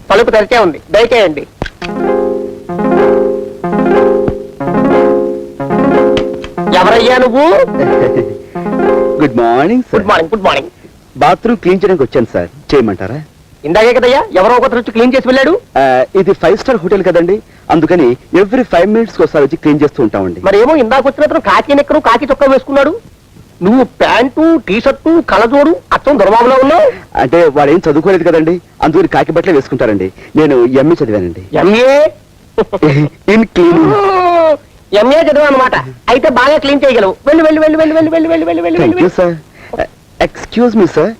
తలుపు తెరిచే ఉంది, దయచేయండి. ఎవరయ్యా నువ్వు? Good morning. Good morning. Good morning. Bathroom clean చేయడానికి వచ్చాను సార్, చేయమంటారా? ఇందాకే కదయ్యా ఎవరో ఒకరు వచ్చి క్లీన్ చేసి వెళ్ళాడు. ఇది 5 స్టార్ హోటల్ కదండి, అందుకని ఎవ్రీ 5 minutes ఒకసారి వచ్చి క్లీన్ చేస్తూ ఉంటామండి. మరేమో ఇందాక వచ్చిన కాకి నెక్కరు కాకి చొక్కా వేసుకున్నాడు, నువ్వు ప్యాంటు టీ షర్టు కలజోడు అచ్చం దొరబాబులో ఉన్నావు. అంటే వాడు ఏం చదువుకోలేదు కదండి, అందుకని కాకి బట్టలే వేసుకుంటారండి. నేను ఎంఏ చదివానండి. MA in cleaning. ఎంఏ చదివా అనమాట. అయితే బాగా క్లీన్ చేయగలవు. వెళ్ళి వెళ్ళి వెళ్ళి వెళ్ళి వెళ్ళి వెళ్ళి వెళ్ళి వెళ్ళి వెళ్ళి thank you sir. Excuse me sir,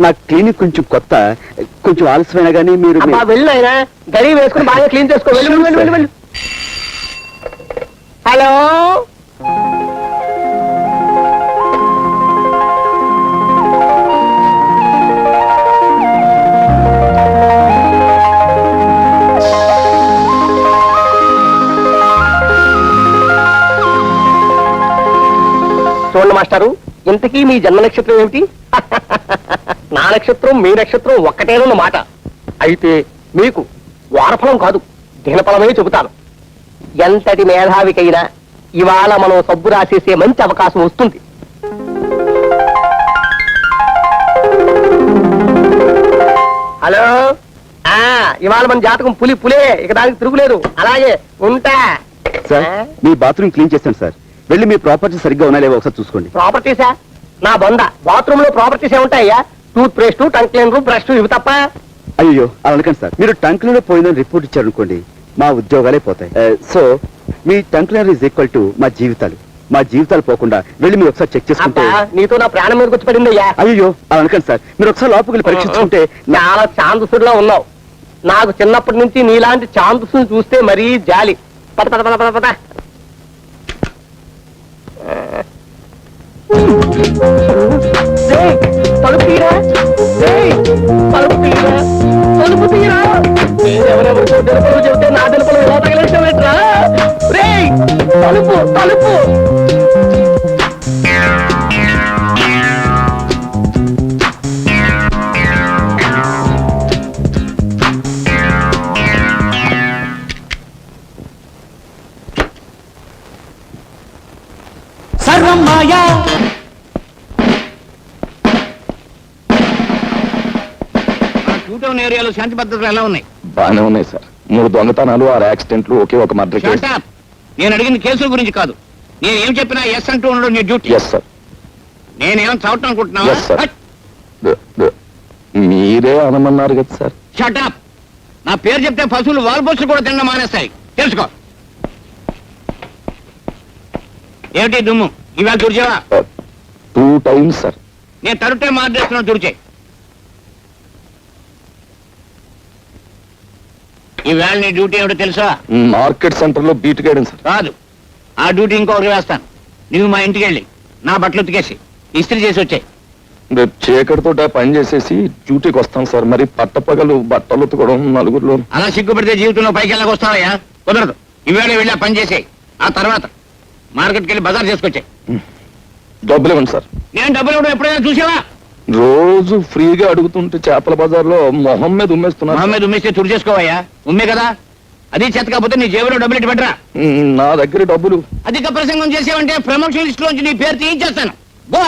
నా క్లినిక్ కొంచెం కొత్త, కొంచెం ఆలస్యమైనా కానీ మీరు వెళ్ళి ఆయన గడి వేసుకుని బాగా క్లీన్ చేసుకో. వెళ్ళి వెళ్ళి వెళ్ళి వెళ్ళి. హలో, చూడండి మాస్టారు, ఇంతకీ మీ జన్మ నక్షత్రం ఏమిటి? నా నక్షత్రం మీ నక్షత్రం ఒక్కటేనన్న మాట. అయితే మీకు వారఫలం కాదు దినఫలమే చెబుతాను. ఎంతటి మేధావికైనా ఇవాళ మనం సబ్బు రాసేసే మంచి అవకాశం వస్తుంది. హలో, ఇవాళ మన జాతకం పులే, ఇక దానికి తిరుగులేదు. అలాగే ఉంటా. సార్, మీ బాత్రూమ్ క్లీన్ చేస్తాను సార్, వెళ్ళి మీ ప్రాపర్టీ సరిగ్గా ఉన్నా లేవో ఒకసారి చూసుకోండి. ప్రాపర్టీసా? నా బొంద, బాత్రూమ్ లో ప్రాపర్టీస్ ఏముంటాయ్యా? Toothpaste, tongue cleaner, brush, ఇవి తప్ప. అయ్యో అలా అనకండి సార్, మీరు టంగ్ క్లీనర్ పోయిందని రిపోర్ట్ ఇచ్చారనుకోండి, మా ఉద్యోగాలే పోతాయి. So me tongue cleaner is equal to మా జీవితాలు పోకుండా వెళ్ళి మీరు ఒకసారి చెక్ చేసుకుంటే. నీతో నా ప్రాణం మీద వచ్చి పడిందయ్యా. అయ్యో అలా అనకండి సార్, మీరు ఒకసారి లోపలికి వెళ్ళి పరీక్షించుకుంటే. చాలా ఛాందసుడిలో ఉన్నావు. నాకు చిన్నప్పటి నుంచి నీలాంటి ఛాందసుని చూస్తే మరీ జాలి. పద పద పద పద పద. తలుపు తీరా, తలుపు తీరా, తలుపు తీరా. ఎవరెవరితో తెలుపులు చెబితే నా తెలుపులు ఎలా తగిలేసావేట్రా? తలుపు తలుపు. సర్వం మాయా. ఏరియాలో శాంతి భద్రతలు ఎలా ఉన్నాయి? బాగానే ఉన్నాయి సార్. 3 దొంగతనాలు, 6 యాక్సిడెంట్లు, ఒకే ఒక మర్డర్ కేసు. నేను అడిగిన కేసుల గురించి కాదు. నేను ఏం చెప్పినా ఎస్ అంటూ ఉండడం నీ డ్యూటీ. Yes sir. నేనేం చదవటం అనుకుంటున్నావా? మీరే అనమన్నారు కదా సార్. షటప్. నా పేరు చెప్తే పశువులు వాల్బోసులు కూడా తినడం మానేస్తాయి, తెలుసుకో. ఏమిటి దుమ్ము? ఇవాళ తుడిచావా? 2 times సార్. నేను తరుటే మార్చేస్తున్నాను, తుడిచే. ఈవేళ నీ డ్యూటీ ఏమిటో తెలుసా? మార్కెట్ సెంటర్ లో బీట్ గైడెన్స్ సార్. కాదు, ఆ డ్యూటీ ఇంకొకరు వేస్తాను. నువ్వు మా ఇంటికి వెళ్ళి నా బట్టలు ఉతికేసి ఇస్త్రీ చేసి వచ్చాయి. రేపు చీకటితో పని చేసేసి డ్యూటీకి వస్తాం సార్. మరి పట్టపగలు బట్టలు ఉతకడం నలుగురిలో. అలా సిగ్గుపడితే జీవితంలో పైకి వెళ్ళకొస్తావయ్యా? కుదరదు. ఈవేళ వెళ్ళి ఆ పని చేసేయి. ఆ తర్వాత మార్కెట్కి వెళ్ళి బజార్ చేసుకొచ్చాయి. డబ్బులు ఇవ్వండి సార్. నేను డబ్బులు ఇవ్వడం ఎప్పుడైనా చూసావా? రోజు ఫ్రీగా అడుగుతుంటే చేపల బజార్లో మొహం మీద ఉమ్మేస్తున్నా. మొహం మీద ఉమ్మేస్తే తుడి చేసుకోవయ్యా. ఉమ్మే కదా, అది చేత కాకపోతే నీ జేబులో డబ్బులు ఇటు పెట్టరా. నా దగ్గర డబ్బులు. అధిక ప్రసంగం చేసావంటే ప్రమోషన్ లిస్ట్ లోంచి నీ పేరు తీయించేస్తాను. బో.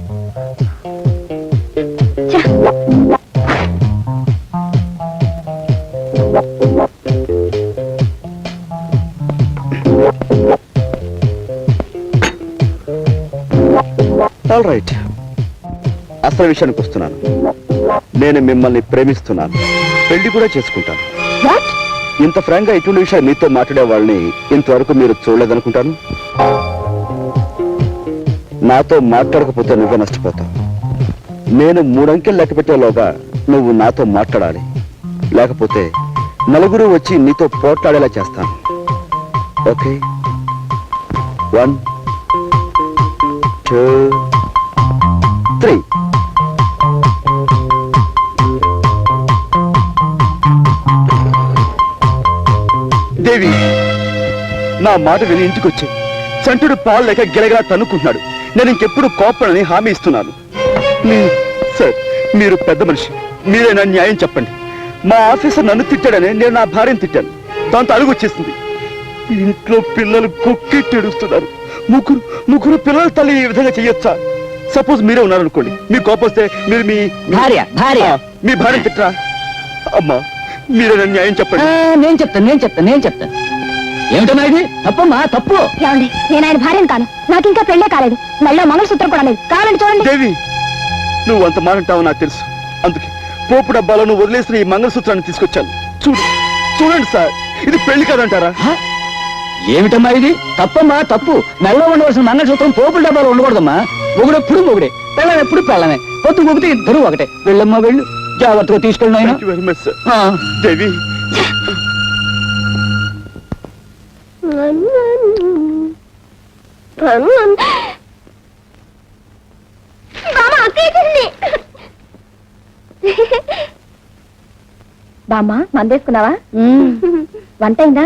ఆల్ రైట్, అసలు విషయానికి వస్తున్నాను. నేను మిమ్మల్ని ప్రేమిస్తున్నాను, పెళ్లి కూడా చేసుకుంటాను. వాట్? ఇంత ఫ్రాంక్ గా ఇటువంటి విషయాలు మీతో మాట్లాడే వాళ్ళని ఇంతవరకు మీరు చూడలేదనుకుంటాను. నాతో మాట్లాడకపోతే నువ్వే నష్టపోతావు. నేను 3 అంకెలు లెక్క పెట్టేలోగా నువ్వు నాతో మాట్లాడాలి, లేకపోతే నలుగురు వచ్చి నీతో పోట్లాడేలా చేస్తాను. ఓకే? 1 2 3. దేవి, నా మాట విని ఇంటికి వచ్చి చంటుడు పాలు లేక గిలగలా తన్నుకుంటున్నాడు. నేను ఇంకెప్పుడు కోపడని హామీ ఇస్తున్నాను. సార్, మీరు పెద్ద మనిషి, మీరే నా న్యాయం చెప్పండి. మా ఆఫీసర్ నన్ను తిట్టాడని నేను నా భార్యను తిట్టాను. దాంతో అలుగు వచ్చేసింది. ఇంట్లో పిల్లలు కొక్కెట్టేడుస్తున్నారు. ముగ్గురు పిల్లల తల్లి ఈ విధంగా చెయ్యొచ్చా? సపోజ్ మీరే ఉన్నారనుకోండి, మీ కోపం వస్తే మీరు మీ భార్య మీ భార్య తిట్టరా? అమ్మా, మీరే నా న్యాయం చెప్పండి. నేను చెప్తాను. ఏమిటమ్మా ఇది? తప్పమ్మా, తప్పు. ఏమండి, నేను ఆయన భార్యను కాను. నాకు ఇంకా పెళ్ళే కాలేదు. మళ్ళీ మంగళసూత్రం కూడా లేదు. కావాలండి చూడండి. దేవి, నువ్వు అంత మానంటావు నాకు తెలుసు. అందుకే పోపు డబ్బాలో నువ్వు వదిలేసిన ఈ మంగళసూత్రాన్ని తీసుకొచ్చాను. చూడండి సార్, ఇది పెళ్లి కాదంటారా? ఏమిటమ్మా ఇది? తప్పమ్మా, తప్పు. మెల్ల ఉండవలసిన మంగళసూత్రం పోపుల డబ్బాలో ఉండకూడదమ్మా. మొగుడెప్పుడు మొగుడే, పెళ్ళం ఎప్పుడు పెళ్ళమే. పొత్తు మొగితే ఇద్దరు ఒకటే. వెళ్ళమ్మా, వెళ్ళు. జాగ్రత్తగా తీసుకెళ్ళిన ఆయన. Thank you very much, sir. దేవి, బామ్మ, మందేసుకున్నావా? వంట అయిందా?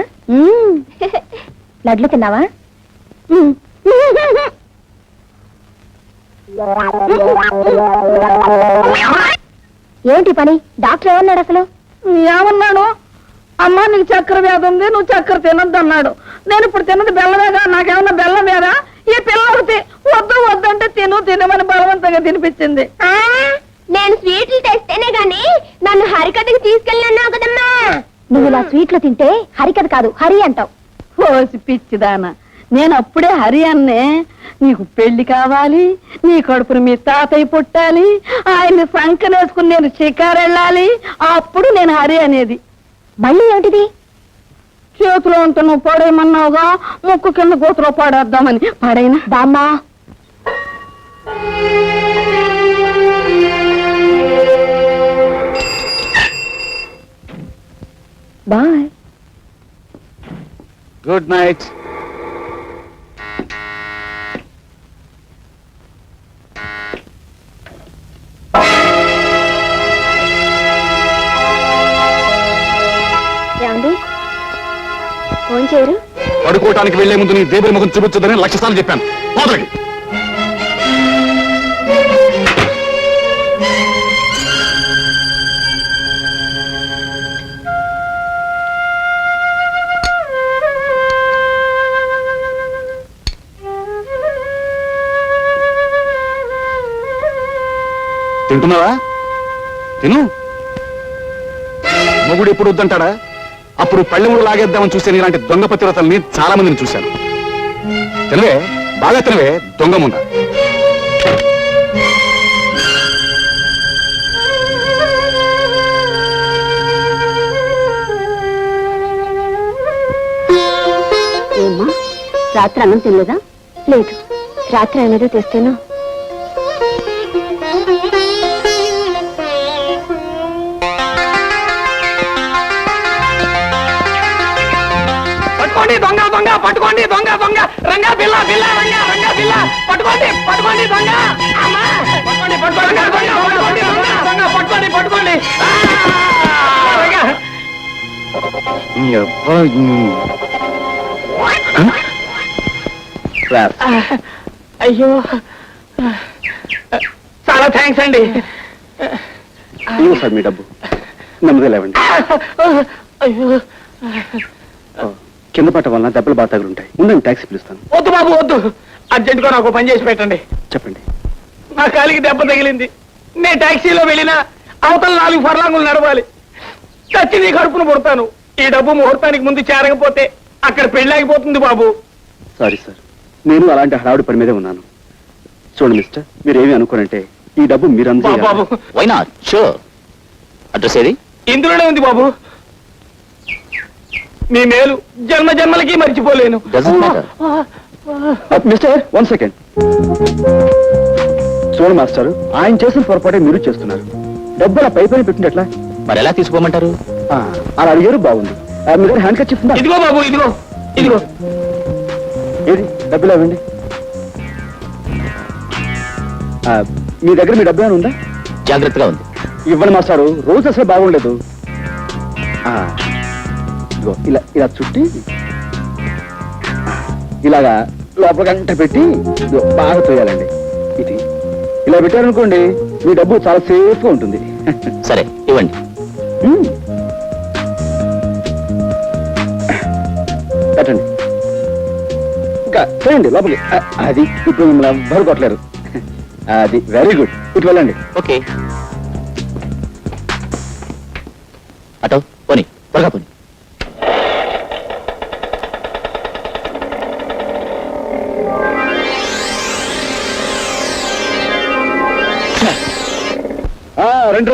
లడ్లు తిన్నావా? ఏంటి పని? డాక్టర్ ఏమన్నాడు అసలు? ఏమన్నాడు? అమ్మా, నీకు చక్కెర వ్యాధి ఉంది, నువ్వు చక్కెర తినొద్దు అన్నాడు. నేను ఇప్పుడు తిన్నది బెల్లమేగా, నాకేమన్నా బెల్లం వేరా? ఈ పిల్లలకి వద్దంటే తినమని బలవంతంగా తినిపించింది. నేను స్వీట్లు తెస్తేనే గాని నన్ను హరికథకి తీసుకెళ్ళినావు కదమ్మా. నువ్వు ఇలా స్వీట్లు తింటే హరికథ కాదు, హరి అంటావు. ఓసి పిచ్చిదానా, నేను అప్పుడే హరి అన్నే. నీకు పెళ్లి కావాలి, నీ కడుపును మీ తాతయ్య పుట్టాలి, ఆయన్ని సంకనేసుకుని నేను షికారు వెళ్ళాలి, అప్పుడు నేను హరి అనేది. మళ్ళీ ఏంటిది? చేతిలో ఉంటే నువ్వు పడేయమన్నావుగా, ముక్కు కింద గోతులో పడేద్దామని. పడైనా బామ్మా, బాయ్. Good night. ఏమండి, ఫోన్ చేయరు? పడుకోవటానికి వెళ్లే ముందు నీ దేవుడి ముఖం చూపించదని 1,00,000 సార్లు చెప్పాను. పోదలకి. తింటున్నావా? తిను. మొగుడు ఎప్పుడు వద్దంటాడా? అప్పుడు పళ్ళెముడు లాగేద్దామని చూస్తే ఇలాంటి దొంగ పతివ్రతల్ని చాలా మందిని చూశాను. తినవే, బాగా తినవే, దొంగ ముంద. ఏమ్మా, రాత్రి అన్నం తినలేదా? లేదు, రాత్రి ఏమేదో తెస్తాను. పట్టుకోండి దొంగ దొంగ, పట్టుకోండి దొంగ దొంగ, రంగా బిల్ల బిల్ల, రంగా బిల్ల, పట్టుకోండి పట్టుకోండి దొంగ. అమ్మా, పట్టుకోండి పట్టుకోండి దొంగ, పట్టుకోండి దొంగ దొంగ, పట్టుకోండి పట్టుకోండి. అయ్యో, చాలా థ్యాంక్స్ అండి. సార్ మీ డబ్బు నెమ్మది లేవండి. అయ్యో, కింద పట్ట వలన దెబ్బలు బాగా తగులుంటాయి. ముందు టాక్సీ పిలుస్తాను. వద్దు బాబు వద్దు, అర్జెంట్ గా నాకు పని చేసి పెట్టండి. చెప్పండి. ఆ కాలికి దెబ్బ తగిలింది. నేను టాక్సీలో వెళ్ళినా అవతల 4 ఫర్లాంగులు నడవాలి. చచ్చి నీ కడుపును పుడతాను. ఈ డబ్బు ముహూర్తానికి ముందు చేరకపోతే అక్కడ పెళ్ళాగిపోతుంది బాబు. సారీ సార్, నేను అలాంటి హడావుడి పని మీదే ఉన్నాను. చూడండి మిస్టర్, మీరేమి అనుకోనంటే ఈ డబ్బు మీరు బాబు వై నాట్? షూర్. అడ్రస్ ఏది? ఇందులోనే ఉంది బాబు. నీ మేలు జన్మ జన్మలకి మర్చిపోలేను. Doesn't matter. Mister 1 second. చూడండి మాస్టర్, ఆయన చేసిన పొరపాటే మీరు చేస్తున్నారు. డబ్బు అలా పై పైన పెట్టింది ఎట్లా? మరి ఎలా తీసుకోమంటారు? అలా అడిగారు, బాగుంది. మీ దగ్గర హ్యాండ్ కర్చీఫ్ ఉందా? ఇదిగో బాబు, ఇదిగో ఇదిగో. ఏది డబ్బులు ఇవ్వండి. మీ దగ్గర మీ డబ్బు ఏమైనా ఉందా? జాగ్రత్తగా ఉంది. ఇవ్వండి మాస్టారు, రోజు అసలు బాగుండలేదు. ఇదిగో ఇలా ఇలా చుట్టి ఇలాగా లోపల గంట పెట్టి ఇదిగో బాగా తోయాలండి. ఇది ఇలా పెట్టారనుకోండి, మీ డబ్బు చాలా సేఫ్ గా ఉంటుంది. సరే ఇవ్వండి. పెట్టండి, ఇంకా చేయండి లోపలికి. అది ఇప్పుడు మిమ్మల్ని ఎవ్వరు కొట్టలేరు. అది వెరీ గుడ్. ఇటు వెళ్ళండి. ఓకే. అటో పోనీ, త్వరగా పోనీ. రెండు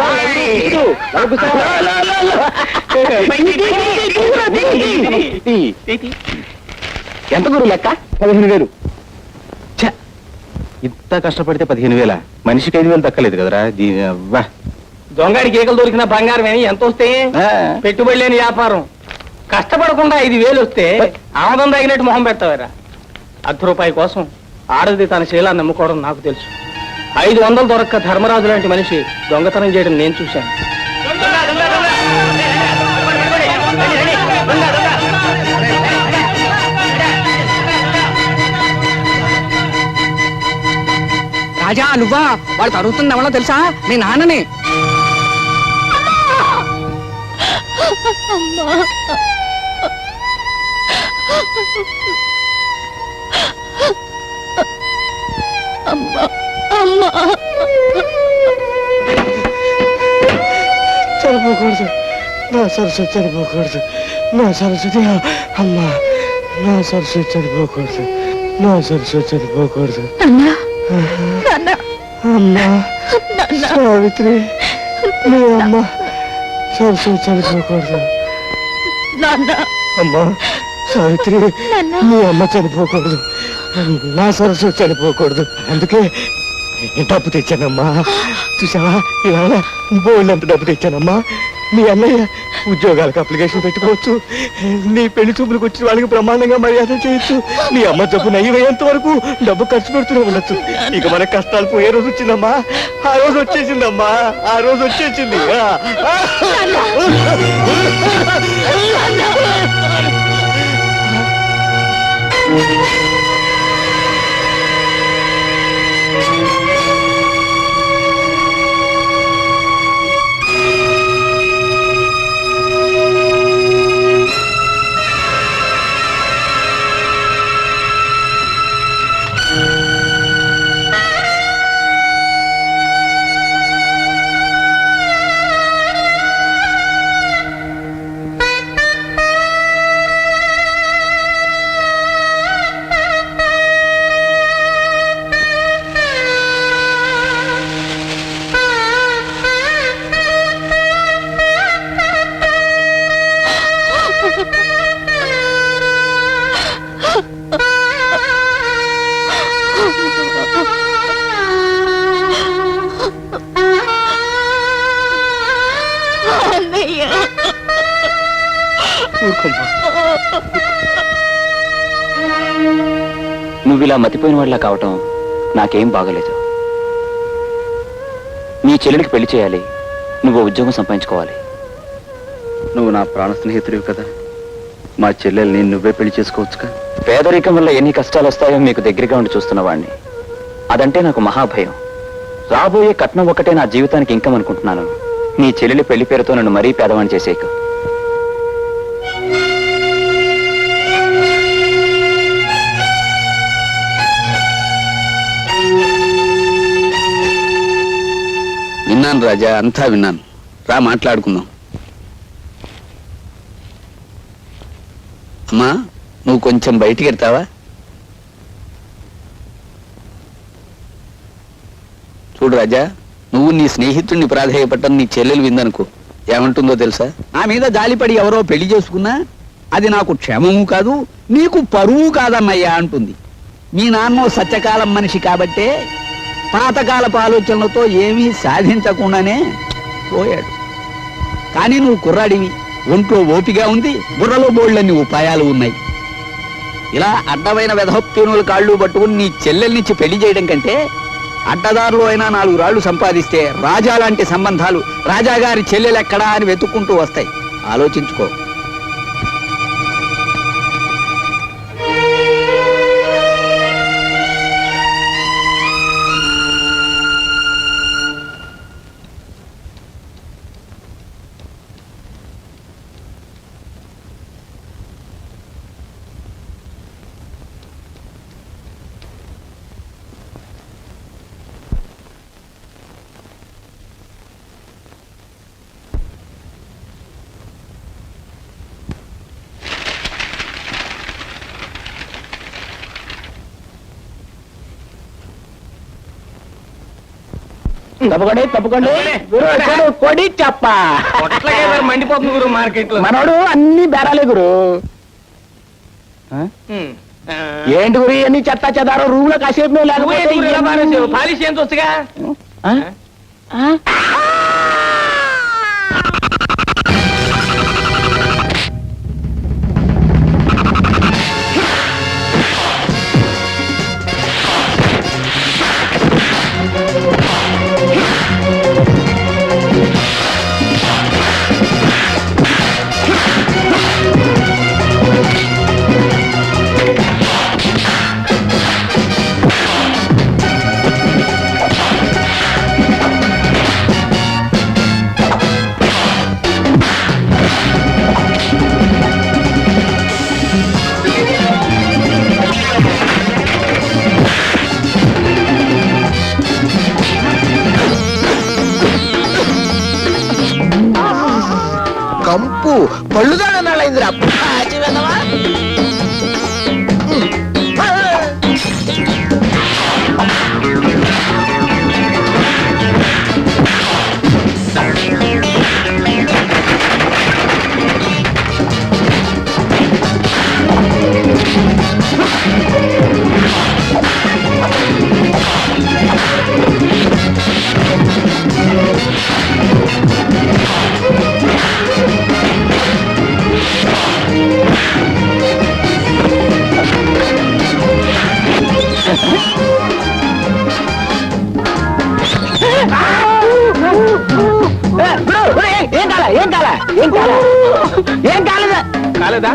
ఎంత గురు లెక్క? 15,000. ఇంత కష్టపడితే 15,000, మనిషికి 5,000 దక్కలేదు కదరా. దొంగడి కేకలు దొరికిన బంగారం అని ఎంత వస్తే పెట్టుబడి లేని వ్యాపారం. కష్టపడకుండా 5,000 వస్తే ఆమదం తగినట్టు మొహం పెడతావారా? ₹1 కోసం ఆడది తన శీలాన్ని నమ్ముకోవడం నాకు తెలుసు. 500 దొరక్క ధర్మరాజు లాంటి మనిషి దొంగతనం చేయడం నేను చూశాను. రాజా నువ్వా? వాళ్ళు తరుగుతుంది ఎవరో తెలుసా? మీ నాన్నని. చనిపోకూడదు, నా సరస్వతి చనిపోకూడదు, నా సరస్వతి అమ్మా, నా సరస్వతి చనిపోకూడదు, నా సరస్వతి చనిపోకూడదు. అమ్మా సావిత్రి, నీ అమ్మ సరస్వతి చనిపోకూడదు. అమ్మా సావిత్రి, నీ అమ్మ చనిపోకూడదు, నా సరస్వతి చనిపోకూడదు. అందుకే డబ్బు తెచ్చానమ్మా. చూసావా, ఇవాళ బోల్డంత డబ్బు తెచ్చానమ్మా. మీ అన్నయ్య ఉద్యోగాలకు అప్లికేషన్ పెట్టుకోవచ్చు, నీ పెళ్లి చూపులకు వచ్చిన వాళ్ళకి బ్రహ్మాండంగా మర్యాద చేయొచ్చు. నీ అమ్మ జబ్బు నయ్యమయ్యేంత వరకు డబ్బు ఖర్చు పెడుతూనే ఉండొచ్చు. ఇక మన కష్టాలు పోయే రోజు వచ్చిందమ్మా. ఆ రోజు వచ్చేసిందమ్మా, ఆ రోజు వచ్చేసింది. నువ్వు ఇలా మతిపోయిన వాళ్ళ కావటం నాకేం బాగలేదు. నీ చెల్లెలికి పెళ్లి చేయాలి, నువ్వు ఉద్యోగం సంపాదించుకోవాలి. నువ్వు నా ప్రాణ స్నేహితుడివి కదా, మా చెల్లెల్ని నువ్వే పెళ్లి చేసుకోవచ్చుగా. పేదరికం వల్ల ఎన్ని కష్టాలు వస్తాయో మీకు దగ్గరగా ఉండి చూస్తున్నవాడిని. అదంటే నాకు మహాభయం. రాబోయే కట్నం ఒకటే నా జీవితానికి ఇంకం అనుకుంటున్నాను. నీ చెల్లెలి పెళ్లి పేరుతో నన్ను మరీ పేదవాణ్ణి చేసేయకు. విన్నాను రాజా, అంతా విన్నాను. రా మాట్లాడుకుందాం. అమ్మా, నువ్వు కొంచెం బయటికి వెళ్తావా? చూడు రాజా, నువ్వు నీ స్నేహితుడిని ప్రాధేయపట్టం నీ చెల్లెలు విందనుకో, ఏమంటుందో తెలుసా? నా మీద జాలిపడి ఎవరో పెళ్లి చేసుకున్నా అది నాకు క్షేమము కాదు, నీకు పరువు కాదన్నయ్యా అంటుంది. మీ నాన్న సత్యకాలం మనిషి కాబట్టే పాతకాలపు ఆలోచనలతో ఏమీ సాధించకుండానే పోయాడు. కానీ నువ్వు కుర్రాడివి, ఒంట్లో ఓపిగా ఉంది, బుర్రలో బోళ్ళన్ని ఉపాయాలు ఉన్నాయి. ఇలా అడ్డమైన వెధప్యూనుల కాళ్ళు పట్టుకుని నీ చెల్లెల్నిచ్చి పెళ్లి చేయడం కంటే అడ్డదారులో అయినా 4 రాళ్లు సంపాదిస్తే రాజా లాంటి సంబంధాలు రాజాగారి చెల్లెలెక్కడా అని వెతుక్కుంటూ వస్తాయి. ఆలోచించుకో. తప్పకండి తప్పకండి. గురు వచ్చాడు, కొడి చెప్ప మండిపోతుంది గురు మార్కెట్ లో. మనోడు అన్ని బేరాలే గురు. ఏంటి గురి అన్ని చెత్త చెదారో రూమ్ లో కాసేపు లేకపోతే పాలిష్ ఏం వస్తుగా. కంపు పళ్ళుదానైందిరా. ఏం కాలేదా? కాలేదా?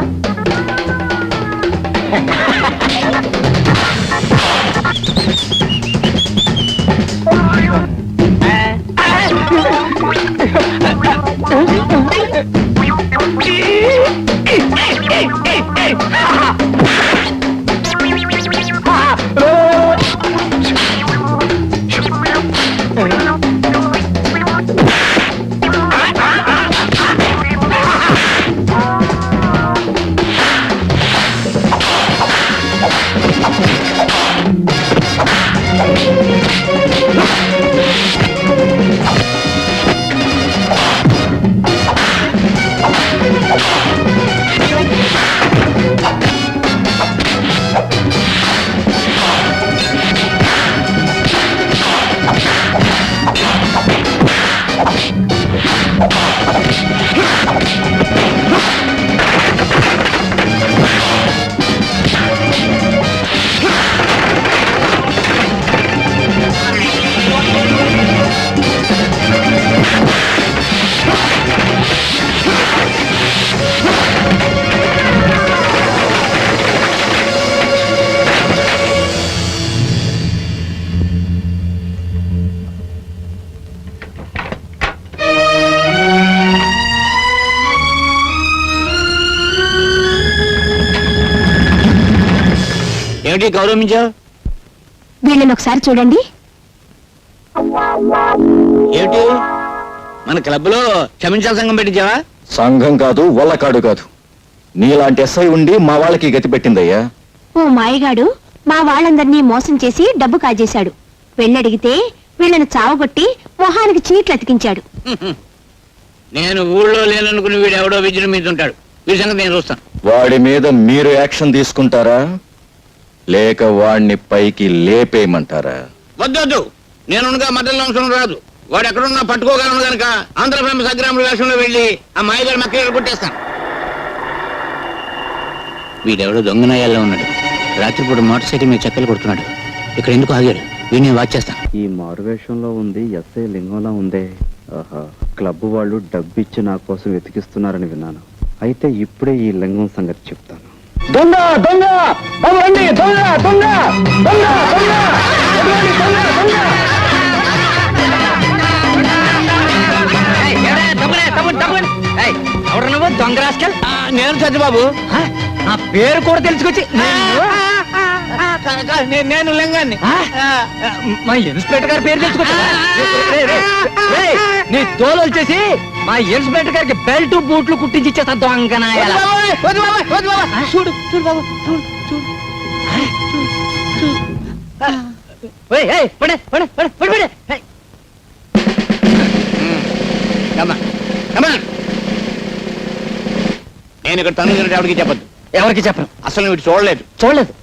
ఏమిటి గౌరవించావు? వీళ్ళని ఒకసారి చూడండి. ఏమిటి మన క్లబ్ లో క్షమించాల సంఘం పెట్టించావా? సంఘం కాదు, వల్లకాడు కాదు. నీలాంటి ఎస్ఐ ఉండి మా వాళ్ళకి గతి పెట్టిందయ్యా. ఓ మాయగాడు మా వాళ్ళందరినీ మోసం చేసి డబ్బు కాజేశాడు. వెళ్ళడిగితే వీళ్ళని చావగొట్టి మొహానికి చీట్లు అతికించాడు. నేను ఊళ్ళో లేననుకుని వీడు ఎవడో విజృంభించుంటాడు. వీడి సంగతి నేను చూస్తాను. వాడి మీద మీరు యాక్షన్ తీసుకుంటారా లేక వాడిని పైకి లేపేయమంటారా? వద్దొద్దు, నేనుగా మధ్యలో అవసరం రాదు. వాడు ఎక్కడున్నా పట్టుకోగలను గనక ఆంధ్ర ఫేమస్ అగ్రాముల వేషంలో వెళ్ళి ఆ మాయగారి మక్కలు కొట్టేస్తాను. వీడెవడో దొంగనాయాల్లో ఉన్నాడు. రాత్రిపూట మోటార్ సైకిల్ మీద చక్కలు కొడుతున్నాడు. ఇక్కడ ఎందుకు ఆగాడు? వీడిని వాచ్ చేస్తాను. ఈ మారువేషంలో ఉంది ఎస్ఐ లింగంలా ఉందే. ఆహా, క్లబ్ వాళ్ళు డబ్బిచ్చి నా కోసం వెతికిస్తున్నారని విన్నాను. అయితే ఇప్పుడే ఈ లింగం సంగతి చెప్తాను. దొంగ దొంగ బాబు రండి, దొంగ దొంగ దొంగ దొంగ ఎటువంటి దొంగ దొంగ. నేను సత్యబాబు. నా పేరు కూడా తెలుసుకొచ్చి నేను లింగాన్ని. మా ఇన్స్పెక్టర్ గారి పేరు తెలుసుకొచ్చి నీ తోలు వచ్చేసి మా ఇన్స్పెక్టర్ గారికి బెల్ట్ బూట్లు కుట్టించి ఇచ్చేస్తా దొంగనాయాల. చూడు చూడు బాబు, చూడు చూడు. నేను ఇక్కడ తను ఎవరికి చెప్పద్దు. ఎవరికి చెప్పను. అసలు వీడు చూడలేదు. చూడలేదు.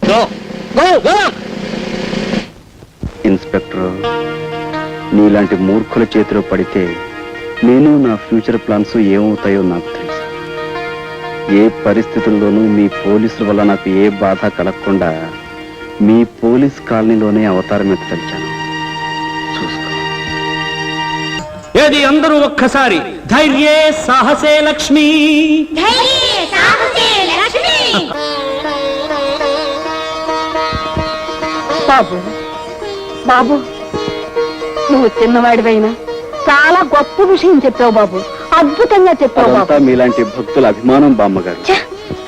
ఇన్స్పెక్టర్, నీలాంటి మూర్ఖుల చేతిలో పడితే నేను నా ఫ్యూచర్ ప్లాన్స్ ఏమవుతాయో నాకు తెలుసు. ఏ పరిస్థితుల్లోనూ మీ పోలీసుల వల్ల నాకు ఏ బాధ కలగకుండా మీ పోలీస్ కాలనీలోనే అవతారం ఎత్తలిచాను. చూసుకో. ఏది అందరూ ఒక్కసారి ధైర్యే సాహసే లక్ష్మి. బాబు బాబు, నువ్వు చిన్నవాడివైనా చాలా గొప్ప విషయం చెప్పావు బాబు. అద్భుతంగా చెప్పావు అదంతా బాబు. మీలాంటి భక్తుల అభిమానం బామ్మగారు.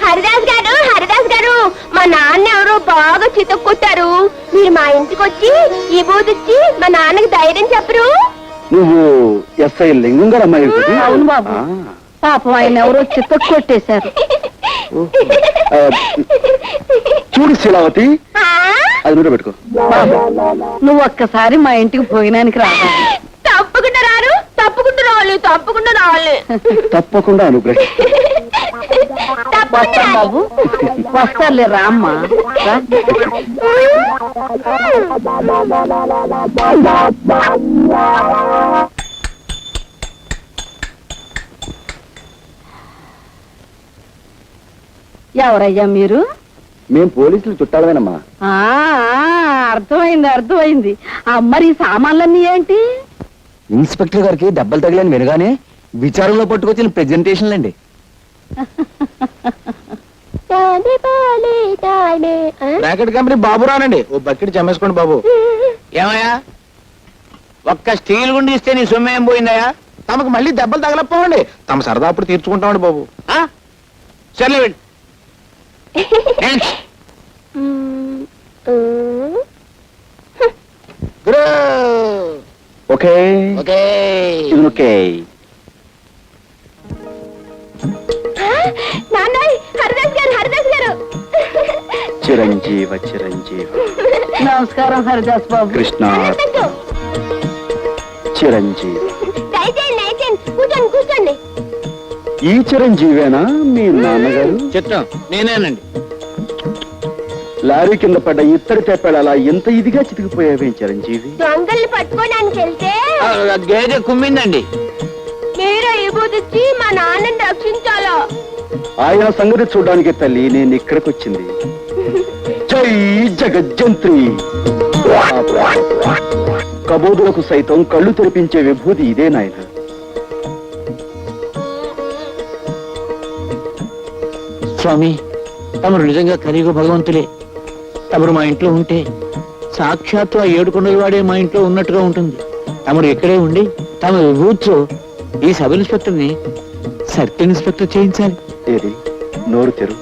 హరిదాస్ గారు, హరిదాస్ గారు, మా నాన్న ఎవరో బాగా చితక్కొట్టారు. మీరు మా ఇంటికి వచ్చి ఈ బూదిచ్చి మా నాన్నకి ధైర్యం చెప్పరు? నువ్వు ఎస్ఐ లింగం గారు అమ్మాయి కదా? అవును బాబు. పాపం ఆయన ఎవరో చిత్త కొట్టేశారు. చూడు శీలావతి, ఆ? అది నూట పెట్టుకో. బాబు, నువ్వు ఒక్కసారి మా ఇంటికి భోజనానికి రావాలి. తప్పకుండా రారు, తప్పకుండా రావాలి, తప్పకుండా రావాలి. తప్పకుండా అనుగ్రహి. వస్తాం బాబు, వస్తారులే రామ్మా రా. ఎవరయ్యా మీరు? మేం పోలీసులు చుట్టాలమేనమ్మా. ఆ అర్థమైంది అర్థమైంది. మరి ఈ సామాన్లన్నీ ఏంటి? ఇన్స్పెక్టర్ గారికి దెబ్బలు తగిలని వినగానే విచారంలో పట్టుకొచ్చిన ప్రెజెంటేషన్లు అండి. బ్రాకెట్ కంపెనీ బాబు రానండి. ఓ బకెట్ చమ్మేసుకోండి బాబు. ఏమయ్యా, ఒక్క స్టీల్ గుండి ఇస్తే నీ సొమ్ము ఏం పోయిందయ్యా? తమకు మళ్ళీ దెబ్బలు తగలపోవండి. తమ సరదా అప్పుడు తీర్చుకుంటామండి బాబు. సర్లే వెళ్ళి. Okay okay. ఇది ఓకే. నాన్నయ్, హరిదాస్ గారు, హరిదాస్ గారు. చిరంజీవ చిరంజీవ. నమస్కారం హరిదాస్ బాబు. కృష్ణ చిరంజీవి. దయచేయండి, దయచేయండి, కూర్చోండి కూర్చోండి. ఈ చిరంజీవేనా మీ నాన్నగారు? చిత్తం నేనేనండి. లారీ కింద పడ్డ ఇత్తడి తెప్పాడు అలా ఎంత ఇదిగా చితికిపోయావేం చిరంజీవి? దొంగల్ని పట్టుకోవడానికి వెళ్తే గేదె కుమ్మిందండి. మీరే ఇబూదిచ్చి మా నాన్నని రక్షించాలా? ఆయన సంగతి చూడడానికి తల్లి నేను ఇక్కడికి వచ్చింది. జై జగజ్జంత్రి. కబోదులకు సైతం కళ్ళు తెరిపించే విభూతి ఇదే నాయన. స్వామి, తమరు నిజంగా కలియుగ భగవంతులే. తమరు మా ఇంట్లో ఉంటే సాక్షాత్తు ఆ ఏడుకొండల వాడే మా ఇంట్లో ఉన్నట్టుగా ఉంటుంది. తమరు ఇక్కడే ఉండి తమ విభూతితో ఈ సబ్ ఇన్స్పెక్టర్ ని సర్కిల్ ఇన్స్పెక్టర్ చేయించాలి. ఏది నోరు తెరు.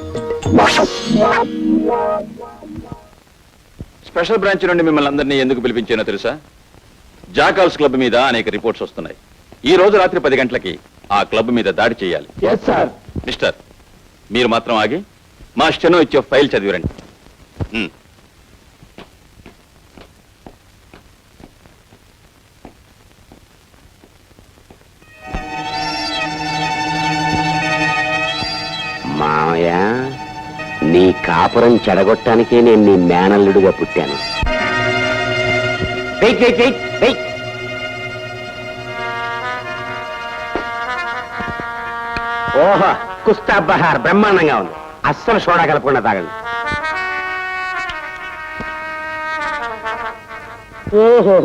స్పెషల్ బ్రాంచ్ నుండి మిమ్మల్ని అందరినీ ఎందుకు పిలిపించానో తెలుసా? జాకాల్స్ క్లబ్ మీద అనేక రిపోర్ట్స్ వస్తున్నాయి. ఈ రోజు రాత్రి 10 గంటలకి ఆ క్లబ్ మీద దాడి చేయాలి. మిస్టర్, మీరు మాత్రం ఆగి మా స్టెనో ఇచ్చే ఫైల్ చదివిరండి. మామయ్య, నీ కాపురం చెడగొట్టానికే నేను నీ మేనల్లుడుగా పుట్టాను. Wait wait wait wait. ఓహో, కుస్తా బహార్ బ్రహ్మాండంగా ఉంది. అస్సలు సోడా కలపకుండా తాగండి. ఓహో,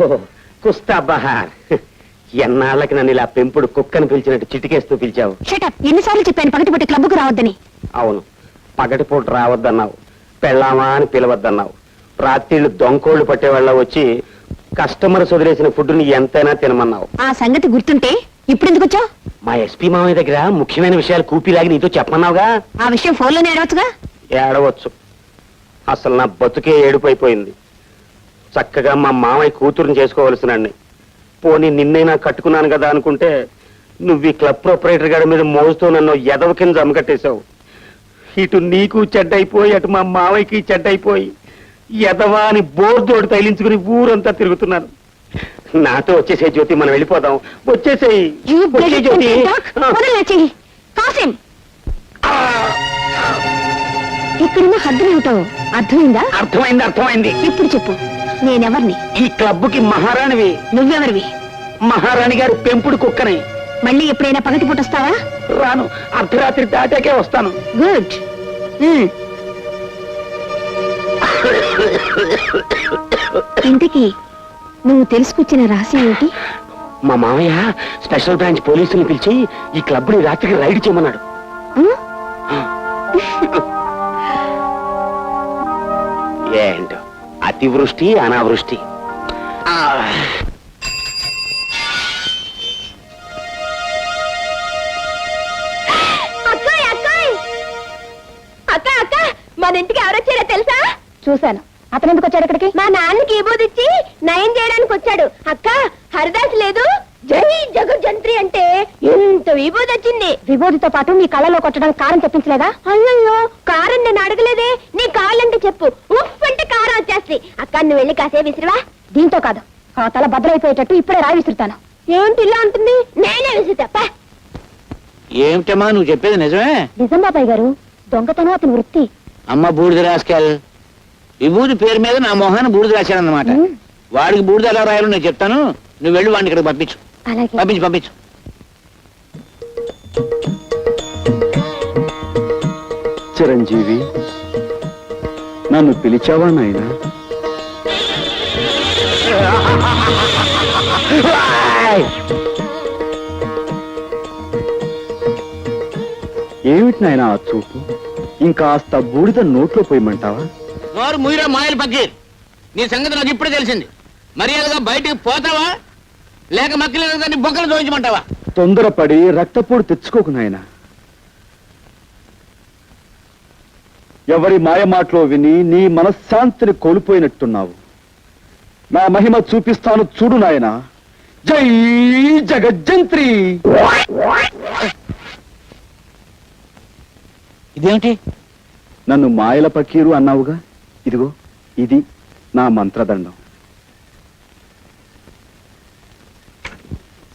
కుస్తా బహార్. ఎన్నాళ్ళకి నన్ను ఇలా పెంపుడు కుక్కను పిలిచినట్టు చిటికేస్తూ పిలిచావు. షటప్, ఎన్నిసార్లు చెప్పాను పగటిపూట క్లబ్కు రావద్దని. అవును, పగటిపూట రావద్దన్నావు, పెళ్ళామా అని పిలవద్దన్నావు. రాత్రిళ్ళు దొంకోళ్లు పట్టేవాళ్ళ వచ్చి కస్టమర్స్ వదిలేసిన ఫుడ్ని ఎంతైనా తినమన్నావు. ఆ సంగతి గుర్తుంటే ఇప్పుడు ఎందుకు వచ్చావు? మా ఎస్పీ మామయ్య దగ్గర ముఖ్యమైన విషయాలు కూపిలాగి నీతో చెప్పమన్నావుగా. ఆ విషయం ఫోన్లోనే ఏడవచ్చుగా. ఏడవచ్చు. అసలు నా బతుకే ఏడుపైపోయింది. చక్కగా మా మామయ్య కూతురుని చేసుకోవలసినండి. పోనీ నిన్నైనా కట్టుకున్నాను కదా అనుకుంటే నువ్వు ఈ క్లబ్ ప్రొపరేటర్ గారి మీద మోస్తూ నన్ను ఎదవ కింద జమకట్టేశావు. ఇటు నీకు చెడ్డైపోయి, అటు మా మావయ్యకి చెడ్డైపోయి ఎదవా అని బోర్దోడు తైలించుకుని ఊరంతా తిరుగుతున్నాను. నాతో వచ్చేసే జ్యోతి, మనం వెళ్ళిపోదాం. వచ్చేసేయి. వచ్చే జ్యోతి. కాసిం, ఇక్కడున్న హద్దులేమిటో అర్థమైందా? అర్థమైంది, అర్థమైంది. ఇప్పుడు చెప్పు, నేనెవర్ని? ఈ క్లబ్కి మహారాణివి. నువ్వెవరివి? మహారాణి గారి పెంపుడు కుక్కని. మళ్ళీ ఎప్పుడైనా పగటి పూట వస్తావా? రాను, అర్ధరాత్రి దాటాకే వస్తాను. గుడ్. ఇంతకీ నువ్వు తెలుసుకొచ్చిన రహస్యం ఏంటి? మా మామయ్య స్పెషల్ బ్రాంచ్ పోలీసుని పిలిచి ఈ క్లబ్ ని రాత్రికి రైడ్ చేయమన్నాడు. ఏంటో అతివృష్టి అనావృష్టి. అక్క అక్క, మన ఇంటికి ఎవరొచ్చారో తెలుసా? చూశాను. అతను ఎందుకు వచ్చాడు ఇక్కడికి? మా నాన్నకి ఇచ్చి నయం చేయడానికి వచ్చాడు. అక్క, హరిదాస్ లేదు, జై జగజ్జంత్రి అంటే ఎంత విభూది వచ్చింది. విభూతితో పాటు మీ కళ్ళలో కొట్టడానికి కారం తెప్పించలేదా? అయ్యో, కారం నేను అడగలేదే. నీ కావాలంటే చెప్పు, ఉఫ్ అంటే కారం వచ్చేస్తుంది. అక్క, నువ్వు వెళ్ళి కాసే విసిరివా. దీంతో కాదు, ఆ తల భద్రైపోయేటట్టు ఇప్పుడే రాయి విసురుతాను. ఏంటి ఇలా ఉంటుంది? నేనే విసురుతా. ఏమిటమ్మా నువ్వు చెప్పేది నిజమే? నిజం బాబాయ్ గారు, దొంగతనం అతని వృత్తి. అమ్మ బూడిద రాసుకెళ్. విభూతి పేరు మీద నా మొహాన్ని బూడిద రాశానన్నమాట. వాడికి బూడిద ఎలా రాయాలో నేను చెప్తాను. నువ్వు వెళ్ళి వాడిని ఇక్కడికి పంపించు. అలాగే. పంపించు పంపించు. చిరంజీవి, నన్ను పిలిచావా నాయనా? ఏమిటి నాయనా ఆ చూపు? ఇంకాస్త బూడిద నోట్లో పోయమంటావా? నోరు ముయిరా మాయలు పక్కీర్. నీ సంగతి నాకు ఇప్పుడే తెలిసింది. మర్యాదగా బయటికి పోతావా లేక మక్కలేదని బొక్కలు చూపించమంటావా? తొందరపడి రక్తపోటు తెచ్చుకోకు నాయనా. ఎవరి మాయమాటలో విని నీ మనశ్శాంతిని కోల్పోయినట్టున్నావు. నా మహిమ చూపిస్తాను చూడు నాయనా. జై జగజ్జంత్రి. ఇదేమిటి? నన్ను మాయల పకీరు అన్నావుగా, ఇదిగో ఇది నా మంత్రదండం.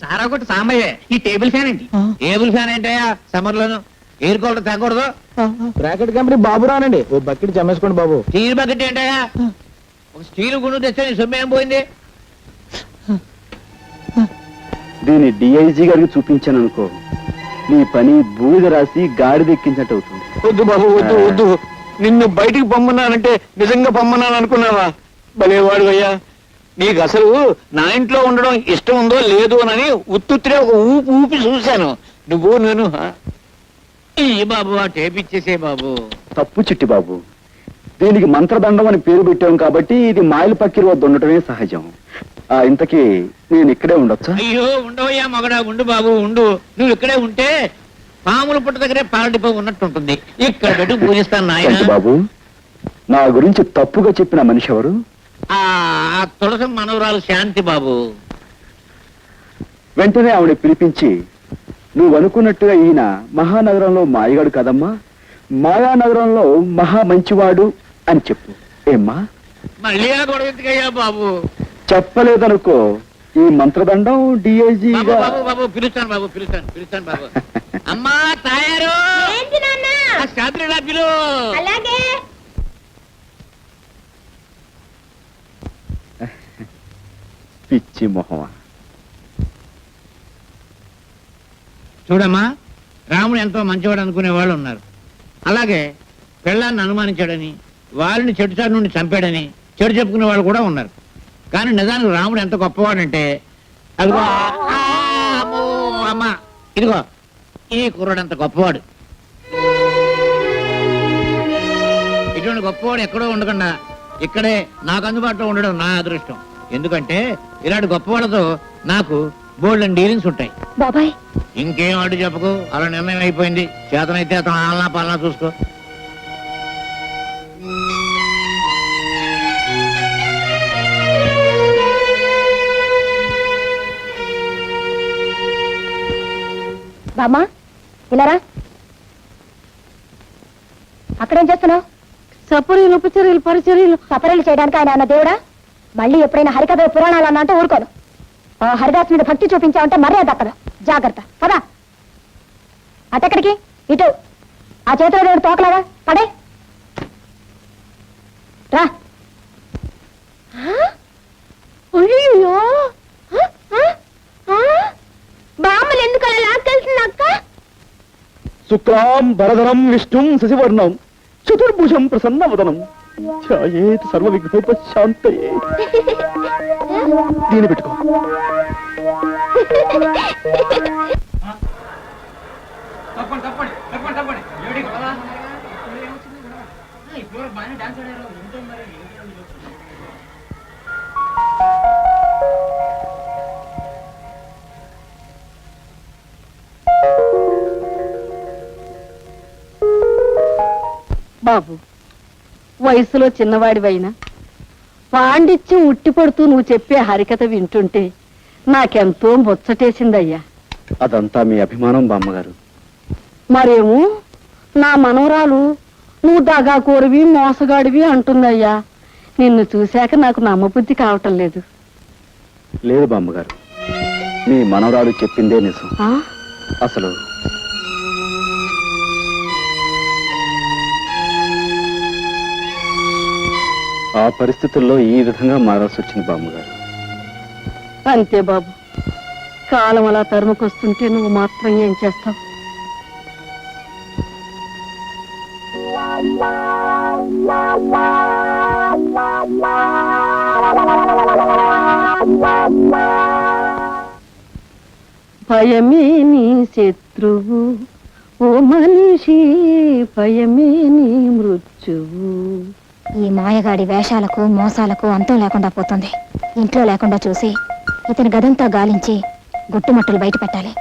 సారా కొట్టు సాంబయ్య, ఈ టేబుల్ ఫ్యాన్ ఏంటి? టేబుల్ ఫ్యాన్ ఏంటయ్యా? సమ్మర్ లోను ఎయిర్ కూలర్ తగ్గకూడదు. బ్రాకెట్ కంపెనీ బాబు రానండి, ఓ బకెట్ చమ్మేసుకోండి బాబు. స్టీల్ బకెట్ ఏంటయ్యా? ఒక స్టీల్ గుండు తెస్తే నీ సొమ్ము ఏం పోయింది? దీన్ని డిఐజీ గారికి చూపించాను అనుకో, నీ పని బూడిద రాసి గాడిదెక్కించినట్టు అవుతుంది. వద్దు బాబు, వద్దు వద్దు. నిన్ను బయటికి పొమ్మన్నానంటే నిజంగా పొమ్మన్నాను అనుకున్నావా? భలేవాడు అయ్యా. నీకు అసలు నా ఇంట్లో ఉండడం ఇష్టం ఉందో లేదో అని ఉత్తుత్తిరే ఒక ఊపి ఊపి చూశాను. నువ్వు నేను బాబు ఆ టేప్ ఇచ్చేసే బాబు. తప్పు చిట్టి బాబు, దీనికి మంత్రదండం అని పేరు పెట్టాం కాబట్టి ఇది మాయల పక్కిరి వద్ద ఉండటమే సహజం. ఇంతకీ నేను ఇక్కడే ఉండొచ్చా? అయ్యో ఉండవయ్యా మగడా, ఉండు బాబు ఉండు. నువ్వు ఇక్కడే ఉంటే పాముల పుట్ట దగ్గరే పాలడిపో ఉన్నట్టుంటుంది. ఇక్కడ పెట్టి పూజిస్తాను నాయన. బాబు, నా గురించి తప్పుగా చెప్పిన మనిషి ఎవరు? ఆ తులసి మనవరాలు శాంతి బాబు. వెంటనే ఆవిడ పిలిపించి, నువ్వు అనుకున్నట్టుగా ఈయన మహానగరంలో మాయగాడు కదమ్మా, మాయానగరంలో మహా మంచివాడు అని చెప్పు. ఏమ్మా? మళ్ళీ ఆ గొడవ ఎందుకయ్యా బాబు? చెప్పలేదనుకో, ఈ మంత్రదండం డిఐజీగా. బాబు పిలుస్తాను బాబు. అమ్మా తయారు ఏంటి నాన్న? శాస్త్రిలా పిలు. అలాగే. పిచ్చి మొహమా. చూడమ్మా, రాముడు ఎంతో మంచివాడు అనుకునే వాళ్ళు ఉన్నారు. అలాగే పెళ్ళాన్ని అనుమానించాడని, వాళ్ళని చెడుచాటు నుండి చంపాడని చెడు చెప్పుకునే వాళ్ళు కూడా ఉన్నారు. కానీ నిజానికి రాముడు ఎంత గొప్పవాడంటే, అదిగో అమ్మో అమ్మ, ఇదిగో ఈ కుర్రాడు అంత గొప్పవాడు. ఇటువంటి గొప్పవాడు ఎక్కడో ఉండకుండా ఇక్కడే నాకు అందుబాటులో ఉండడం నా అదృష్టం. ఎందుకంటే ఇలాంటి గొప్పవాళ్ళతో నాకు బోల్డ్ డీలింగ్స్ ఉంటాయి. బాబాయ్, ఇంకేం అడ్డు చెప్పకు, అలా నిర్ణయం అయిపోయింది. చేతనైతే అతను ఆలనా పాలనా చూసుకో. బామ్మా, ఇలారా. అక్కడేం చేస్తున్నావు? సపరీలు ఉపచర్యలు పరిచర్యలు. సపరీలు చేయడానికి ఆయన అన్న దేవుడా? మళ్ళీ ఎప్పుడైనా హరికథ పురాణాలు అన్నా అంటే ఊరుకోను. ఆ హరిదాస్ మీద భక్తి చూపించావంటే మర్యాద అక్కడ. జాగ్రత్త పదా. అటెక్కడికి? ఇటు. ఆ చేతిలో దేవుడు తోకలాగా పడే రా. అయ్యో, బామ్మలు ఎందుకు అలా లాక్కెళ్తుంది అక్క? శుక్లాం భరధరం విష్ణుం శశివర్ణం చతుర్భుజం ప్రసన్నవదనం ఛాయేత్ సర్వ విఘ్నోపశాంతయే. దీని పెట్టుకో. బాబు, వయసులో చిన్నవాడివైనా పాండిత్యం ఉట్టిపడుతూ నువ్వు చెప్పే హరికథ వింటుంటే నాకెంతో ముచ్చటేసిందయ్యా. అదంతా మీ అభిమానం బామ్మగారు. మరేమో నా మనవరాలు నువ్వు దగాకోరివి మోసగాడివి అంటుందయ్యా. నిన్ను చూశాక నాకు నమ్మబుద్ధి కావటం లేదు. లేదు బామ్మగారు, మీ మనవరాలు చెప్పిందే నిజం. ఆ? అసలు ఆ పరిస్థితుల్లో ఈ విధంగా మారాల్సి వచ్చింది బామ్మగారు. అంతే బాబు, కాలం అలా తరుముకొస్తుంటే నువ్వు మాత్రం ఏం చేస్తావు? భయమే నీ శత్రువు ఓ మనిషి, భయమే నీ మృత్యువు. ఈ మాయగాడి వేషాలకు మోసాలకు అంతం లేకుండా పోతుంది. ఇంట్లో లేకుండా చూసి ఇతని గదంతా గాలించి గుట్టుమట్టులు బయట పెట్టాలి.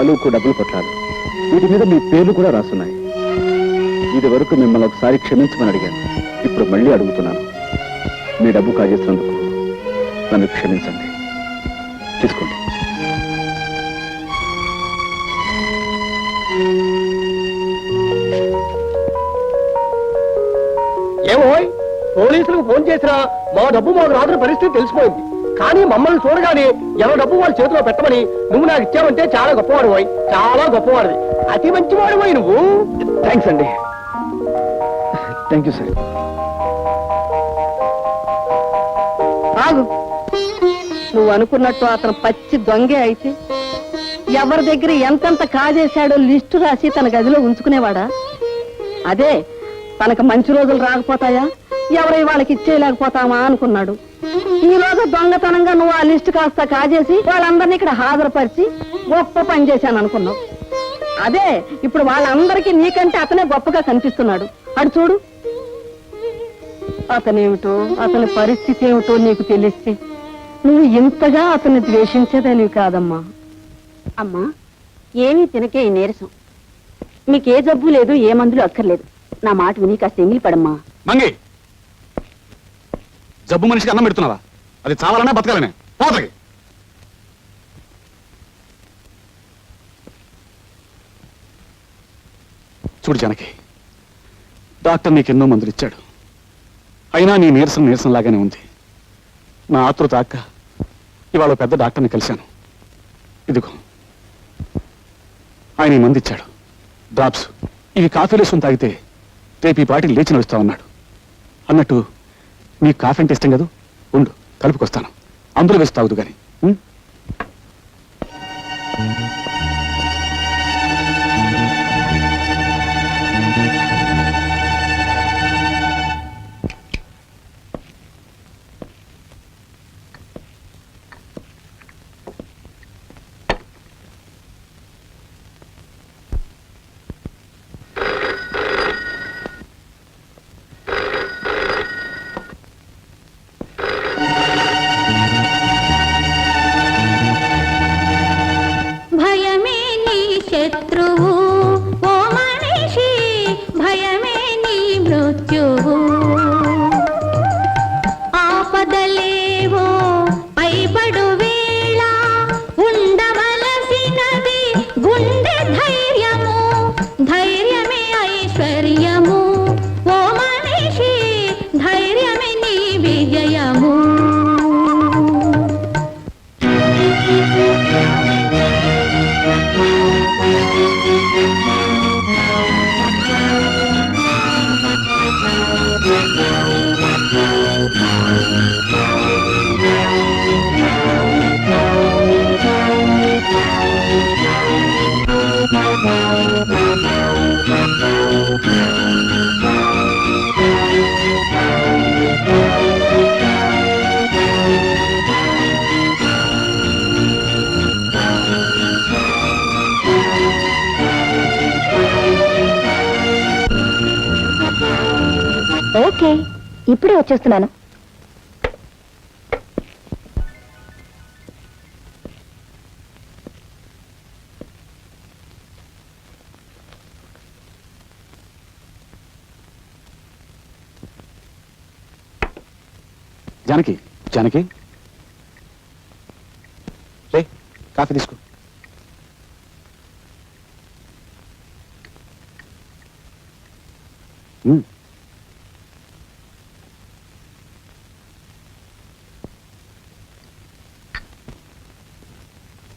తాలూకు డబ్బులు కొట్టాలి. వీటి మీద మీ పేర్లు కూడా రాస్తున్నాయి. ఇది వరకు మిమ్మల్ని ఒకసారి క్షమించమని అడిగాను. ఇప్పుడు మళ్ళీ అడుగుతున్నాను. మీ డబ్బు కాజేసినందుకు నన్ను క్షమించండి. తీసుకోండి. ఏమో పోలీసులకు ఫోన్ చేసినా మా డబ్బు మాకు రాదని పరిస్థితి తెలిసిపోయింది. కానీ మమ్మల్ని చూడగానే ఎవరి డబ్బు వాళ్ళ చేతిలో పెట్టమని నువ్వు నాకు ఇచ్చావంటే చాలా గొప్పవాడు పోయి, చాలా గొప్పవాడివి, అతి మంచివాడు పోయి నువ్వు. థ్యాంక్స్ అండి. Thank you sir. ఆగు. నువ్వు అనుకున్నట్టు అతను పచ్చి దొంగే అయితే ఎవరి దగ్గర ఎంతెంత కాజేశాడో లిస్టు రాసి తన గదిలో ఉంచుకునేవాడా? అదే తనకు మంచి రోజులు రాకపోతాయా, ఎవరై వాళ్ళకి ఇచ్చేయలేకపోతామా అనుకున్నాడు. ఈ రోజు దొంగతనంగా నువ్వు ఆ లిస్టు కాస్త కాజేసి వాళ్ళందరినీ ఇక్కడ హాజరుపరిచి గొప్ప పని చేశాను అనుకున్నావు. అదే ఇప్పుడు వాళ్ళందరికీ నీకంటే అతనే గొప్పగా కనిపిస్తున్నాడు. అడు చూడు. అతనేమిటో అతని పరిస్థితి ఏమిటో నీకు తెలిస్తే నువ్వు ఇంతగా అతన్ని ద్వేషించేదానివి కాదమ్మా. అమ్మా, ఏమీ తినకే ఈ నీరసం. మీకే జబ్బు లేదు, ఏ మందులు అక్కర్లేదు. నా మాట విని కాస్త ఎంగిలి పడమ్మా. మంగి, జబ్బు మనిషికి అన్నం పెడుతున్నావా? అది చావాలనే బతకాలనే? పోతకి చూడు జానకి, డాక్టర్ నీకెన్నో మందులు ఇచ్చాడు. అయినా నీ నీరసం లాగానే ఉంది. నా ఆతృత అక్క ఇవాళ పెద్ద డాక్టర్ని కలిశాను. ఇదిగో ఆయన ఈ మందు ఇచ్చాడు, డ్రాప్స్. ఇవి కాఫీలో వేసుకుని తాగితే రేపు ఈ పార్టీని లేచి నడుస్తామన్నాడు. అన్నట్టు నీకు కాఫీ అంటే ఇష్టం కదా, ఉండు కలుపుకొస్తాను. అందులో వేసి తాగుదు కానీ. భయమే నీ శత్రువు ఓ మనిషి, భయమే నీ మృత్యువు. ఆపదలేవో పైబడు వేళ ఉండవలసినది గుండె ధైర్యము, ధైర్యమే ఐశ్వర్యము. ఓ మనిషి, ధైర్యమే నీ విజయము. ఓకే, ఇప్పుడే వచ్చేస్తున్నాను. జానకి, జానకి రే కాఫీ తీసుకో.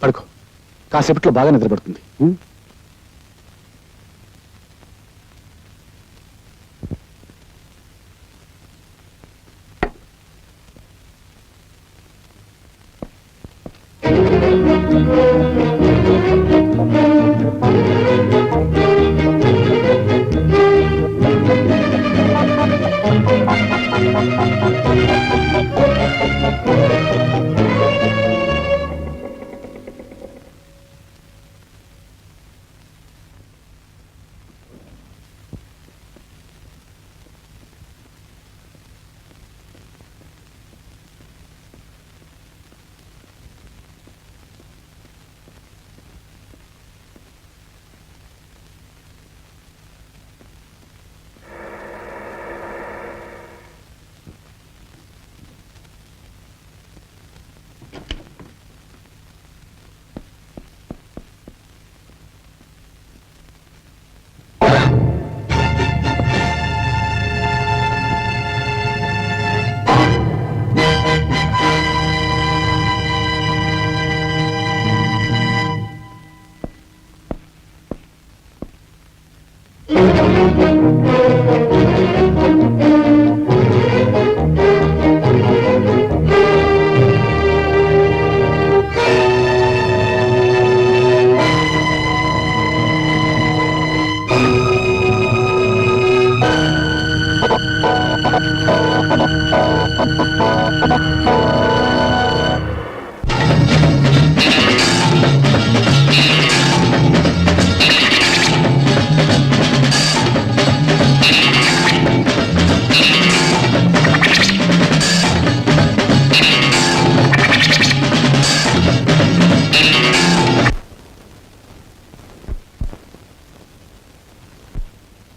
పడుకో, కాసేపట్లో బాగా నిద్రపడుతుంది.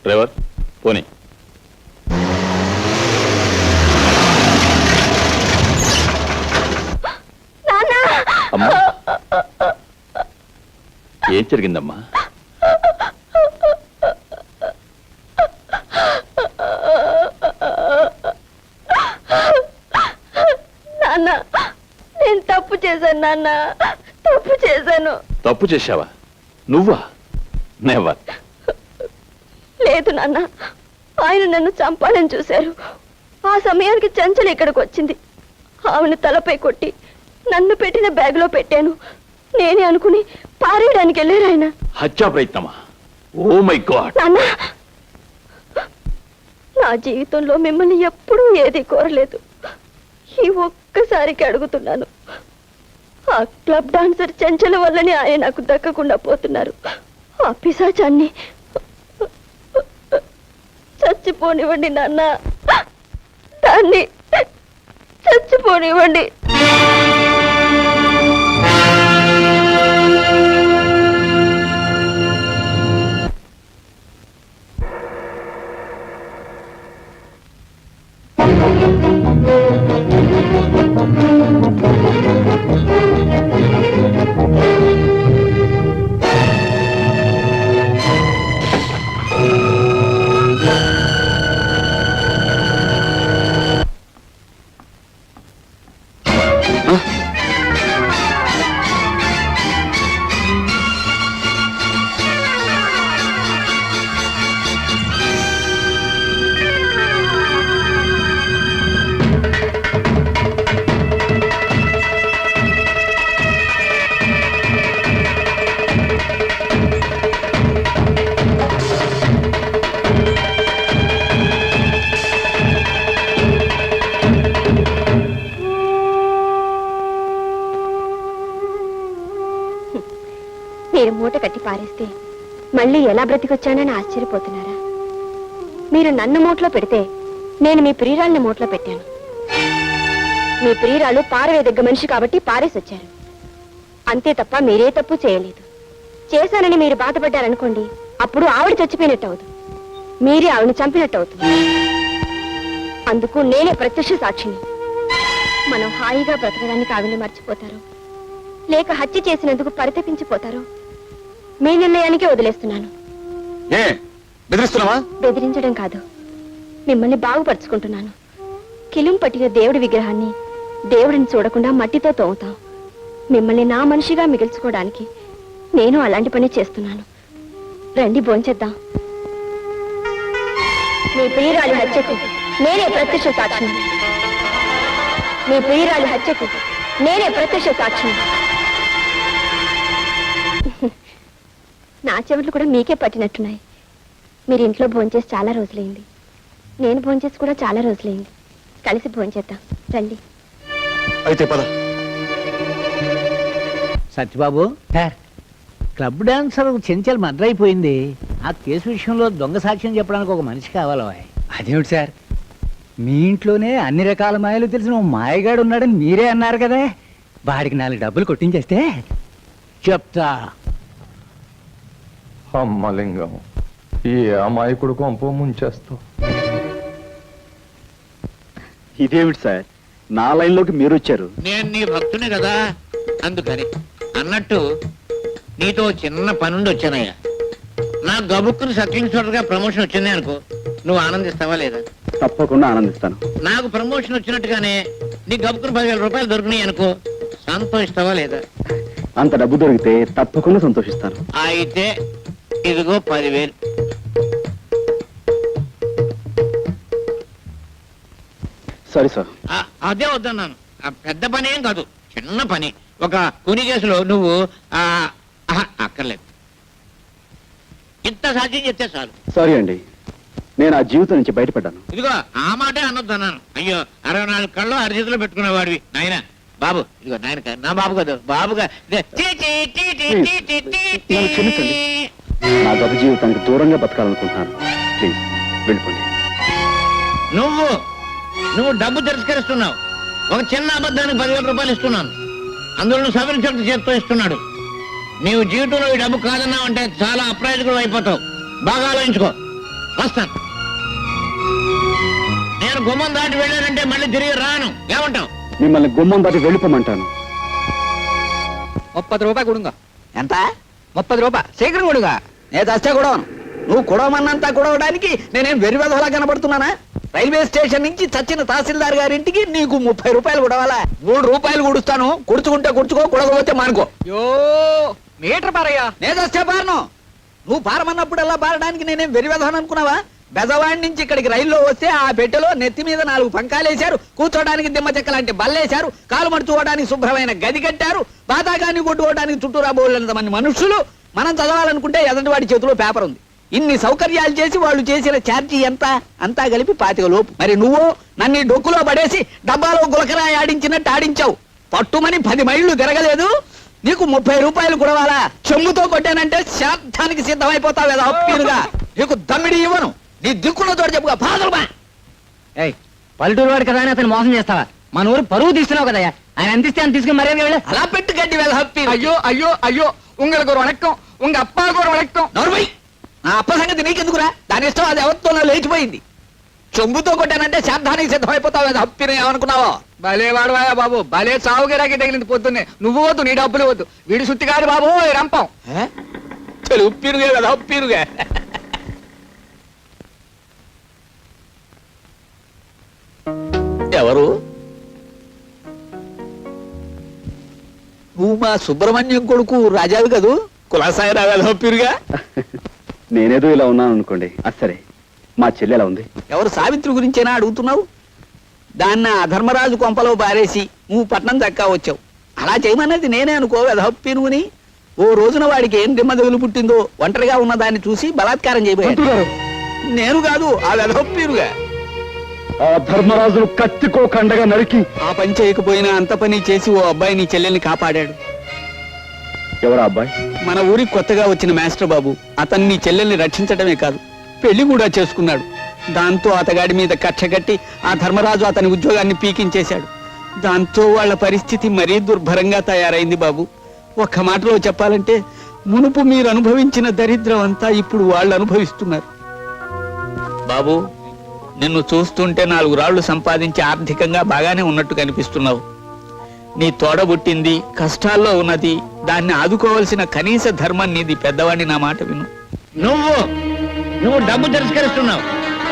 డ్రైవర్ పోనీ. అమ్మా, ఏం జరిగిందమ్మా? నాన్న, నేను తప్పు చేశాను నాన్న, తప్పు చేశాను. తప్పు చేశావా? నువ్వా? నెవర్. లేదు నాన్న, ఆయన నన్ను చంపాలని చూశారు. ఆ సమయానికి చంచల ఇక్కడికి వచ్చింది. ఆమెను తలపై కొట్టి నన్ను పెట్టిన బ్యాగ్ లో పెట్టాను. నేనే అనుకుని పారేయడానికి వెళ్ళారు ఆయన. హత్యా ప్రయత్నమా? Oh my God. నాన్న, నా జీవితంలో మిమ్మల్ని ఎప్పుడూ ఏది కోరలేదు. ఈ ఒక్కసారికి అడుగుతున్నాను. ఆ క్లబ్ డాన్సర్ చంచల వల్లనే ఆయన నాకు దక్కకుండా పోతున్నారు. ఆ పిశాచాన్ని చచ్చిపోనివ్వండి నాన్న, దాన్ని చచ్చిపోనివ్వండి. మీరు మూట కట్టి పారేస్తే మళ్ళీ ఎలా బ్రతికొచ్చానని ఆశ్చర్యపోతున్నారా? మీరు నన్ను మూటలో పెడితే నేను మీ ప్రియురాల్ని మూటలో పెట్టాను. మీ ప్రియురాలు పారవేదగ్గ మనిషి కాబట్టి పారేసి వచ్చారు. అంతే తప్ప మీరే తప్పు చేయలేదు. చేశానని మీరు బాధపడ్డారనుకోండి, అప్పుడు ఆవిడ చచ్చిపోయినట్టు అవుతుంది, మీరే ఆవిడని చంపినట్టు అవుతుంది. అందుకు నేనే ప్రత్యక్ష సాక్షిని. మనం హాయిగా బ్రతకడానికి ఆవిడని మర్చిపోతారు, లేక హత్య చేసినందుకు పరితపించిపోతారు, మీ నిర్ణయానికే వదిలేస్తున్నాను. ఏ బెదిరిస్తున్నావా? బెదిరించడం కాదు, మిమ్మల్ని బాగుపరుచుకుంటున్నాను. కిలుం పట్టిన దేవుడి విగ్రహాన్ని దేవుడిని చూడకుండా మట్టితో తోముతాం. మిమ్మల్ని నా మనిషిగా మిగిల్చుకోవడానికి నేను అలాంటి పని చేస్తున్నాను. రండి భోంచేద్దాం. మీ ప్రియురాలి హత్యకు నేనే ప్రత్యక్ష సాక్షిని. మీ ప్రియురాలి హత్యకు నేనే ప్రత్యక్ష సాక్షిని. నా చెవులు కూడా మీకే పట్టినట్టున్నాయి. మీరు ఇంట్లో భోంచేసి చాలా రోజులైంది, నేను భోంచేసి కూడా చాలా రోజులైంది. కలిసి భోంచేద్దాం రండి. అయితే పద. Satyababu, club dancer Chenchal murder అయిపోయింది. ఆ కేసు విషయంలో దొంగ సాక్ష్యం చెప్పడానికి ఒక మనిషి కావాలి. అదేమిటి సార్, మీ ఇంట్లోనే అన్ని రకాల మాయలు తెలిసిన ఓ మాయగాడు ఉన్నాడని మీరే అన్నారు కదా. వాడికి 4 డబ్బులు కొట్టించేస్తే చెప్తా. అమ్మలింగం, ఈ అమాయకుడు కొంప ముంచేస్తావు. ఇదేమిటి సార్, నా లైన్లోకి మీరు వచ్చారు? నేను నీ భక్తుని కదా, అందుకని. అన్నట్టు నీతో చిన్న పనుండి వచ్చానయ్యా. నా గబుక్కుని సబ్ ఇన్స్పెక్టర్గా ప్రమోషన్ వచ్చింది అనుకో, నువ్వు ఆనందిస్తావా లేదా? తప్పకుండా ఆనందిస్తాను. నాకు ప్రమోషన్ వచ్చినట్టుగానే నీ గబుక్కుని 10,000 రూపాయలు దొరికినాయి అనుకో, సంతోషిస్తావా లేదా? అంత డబ్బు దొరికితే తప్పకుండా సంతోషిస్తాను. అయితే ఇదిగో 10,000. Sorry sir. అదే వద్దన్నాను. పెద్ద పని ఏం కాదు, చిన్న పని. ఒక కుని కేసులో నువ్వు అక్కర్లేదు, ఇంత సాధ్యం చెప్తే చాలు. సారీ అండి, నేను ఆ జీవితం నుంచి బయటపడ్డాను. ఇదిగో ఆ మాటే అనొద్దన్నాను. అయ్యో 64 కళ్ళు అరిచేతిలో పెట్టుకునేవాడివి నాయన. బాబు ఇదిగో నాయన నా బాబు కదా, బాబుగా నన్ను క్షమించండి. నా గత జీవితానికి దూరంగా బతకాలనుకుంటున్నాను. ప్లీజ్ వెళ్ళిపోండి. నువ్వు డబ్బు తిరస్కరిస్తున్నావు. ఒక చిన్న అబద్ధానికి 10,000 రూపాయలు ఇస్తున్నాను, అందులో నువ్వు సవరించడం చేత్తో ఇస్తున్నాడు. నీవు జీవితంలో ఈ డబ్బు కాదన్నావు అంటే చాలా అప్రయోజకుడు అయిపోతావు. బాగా ఆలోచించుకో. వస్తాను. నేను గుమ్మం దాటి వెళ్ళానంటే మళ్ళీ తిరిగి రాను. ఏమంటావు? మిమ్మల్ని గుమ్మం దాటి వెళ్ళిపోమంటాను. 30 రూపాయలు కొడుగా. ఎంత? 30 రూపాయలు శీఘ్రం కొడుగా. నేను చస్తే కొడవను. నువ్వు కొడవమన్నంతా కొడవడానికి నేనేం వెర్రివెధలా కనబడుతున్నానా? రైల్వే స్టేషన్ నుంచి చచ్చిన తహసీల్దార్ గారింటికి నీకు 30 రూపాయలు కొడవాలా? 3 రూపాయలు కొడుస్తాను. కుడుచుకుంటే కుడుచుకో, కొడకపోతే మానుకో. యో మీటర్ పారయ్యా. నేను చస్తే పారను. నువ్వు పారమన్నప్పుడల్లా పారడానికి నేనేం వెర్రివెధని అనుకున్నావా? బెజవాడి నుంచి ఇక్కడికి రైల్లో వస్తే ఆ పెట్టెలో నెత్తి మీద 4 పంకాలేశారు, కూర్చోడానికి దిమ్మ చెక్క లాంటి బల్లేశారు, కాలు మడుచుకోవడానికి శుభ్రమైన గది కట్టారు, బాతాగాన్ని కొట్టుకోవడానికి చుట్టూరా బోళ్ళంత మంది మనుషులు. మనం చదవాలనుకుంటే ఎదుటి వాడి చేతిలో పేపర్ ఉంది. ఇన్ని సౌకర్యాలు చేసి వాళ్ళు చేసిన ఛార్జీ ఎంత? అంతా కలిపి 25 లోపు. మరి నువ్వు నన్ను డొక్కులో పడేసి డబ్బాలో గులకరాయి ఆడించినట్టు ఆడించావు. పట్టుమని 10 మైళ్ళు తిరగలేదు, నీకు 30 రూపాయలు కొడవాలా? చెమ్ముతో కొట్టానంటే శాంతానికి సిద్ధమైపోతావు కదా అప్పీరుగా. నీకు దమ్మిడి ఇవ్వను. నీ దిక్కులో తోడు చెప్పుగా పాదలుమా. పల్లెటూరు వాడు కదా అని అతను మోసం చేస్తావా? మన ఊరు పరువు తీస్తున్నావు కదా, ఆయన అందిస్తే అని తీసుకుని మర్యాద వెళ్ళి అలా పెట్టు గడ్డి వేళ హప్పి. అయ్యో అయ్యో అయ్యో உங்களுக்கு ஒரு வணக்கம், உங்க அப்பாவுக்கு ஒரு வணக்கம். నోర్మై, నా అప్ప సంగతి నీకెందుకురా? దాని ఇష్టం, అది ఎవరితో లేచిపోయింది. చెంబుతో కొట్టానంటే శాంతానికి సిద్ధమైపోతావు కదా హప్పిని. ఏమనుకున్నావో? భలే వాడవాయా బాబు, భలే చావుగిరాకి తగిలింది పొద్దున్నే. నువ్వు వద్దు, నీ డబ్బులు వద్దు. వీడి సుత్తి కాదు బాబు, రంపం. ఉప్పిరుగే కదా ఉప్పిరుగే. ఎవరు? నువ్వు మా సుబ్రహ్మణ్యం కొడుకు రాజావి కదూ? కులాసాయి రాగా పిరుగా. నేనేదో ఇలా ఉన్నాను అనుకోండి. సరే, మా చెల్లి ఎలా ఉంది? ఎవరు? సావిత్రి గురించేనా అడుగుతున్నావు? దాన్ని ఆ ధర్మరాజు కొంపలో బారేసి నువ్వు పట్నం దక్కా వచ్చావు. అలా చేయమన్నది నేనే అనుకో వెధప్పినుని. ఓ రోజున వాడికి ఏం దిమ్మదగులు పుట్టిందో ఒంటరిగా ఉన్న దాన్ని చూసి బలాత్కారం చేయబోయాడు. నేను కాదు, ఆ వెధప్పిరుగా. ఆ ధర్మరాజును కత్తికో కండగా నరికి ఆ పని చేయకపోయినా అంత పని చేసి ఓ అబ్బాయి నీ చెల్లెల్ని కాపాడాడు. ఎవరా అబ్బాయి? మన ఊరికి కొత్తగా వచ్చిన మాస్టర్ బాబు. అతన్ని నీ చెల్లెల్ని రక్షించడమే కాదు, పెళ్లి కూడా చేసుకున్నాడు. దాంతో అతగాడి మీద కక్ష కట్టి ఆ ధర్మరాజు అతని ఉద్యోగాన్ని పీకించేశాడు. దాంతో వాళ్ళ పరిస్థితి మరీ దుర్భరంగా తయారైంది బాబు. ఒక్క మాటలో చెప్పాలంటే మునుపు మీరు అనుభవించిన దరిద్రం అంతా ఇప్పుడు వాళ్ళు అనుభవిస్తున్నారు. బాబు, నిన్ను చూస్తుంటే 4 రాళ్లు సంపాదించి ఆర్థికంగా బాగానే ఉన్నట్టు కనిపిస్తున్నావు. నీ తోడబుట్టింది కష్టాల్లో ఉన్నది, దాన్ని ఆదుకోవాల్సిన కనీస ధర్మం నీది. పెద్దవాడిని, నా మాట విను. నువ్వు డబ్బు తిరస్కరిస్తున్నావు.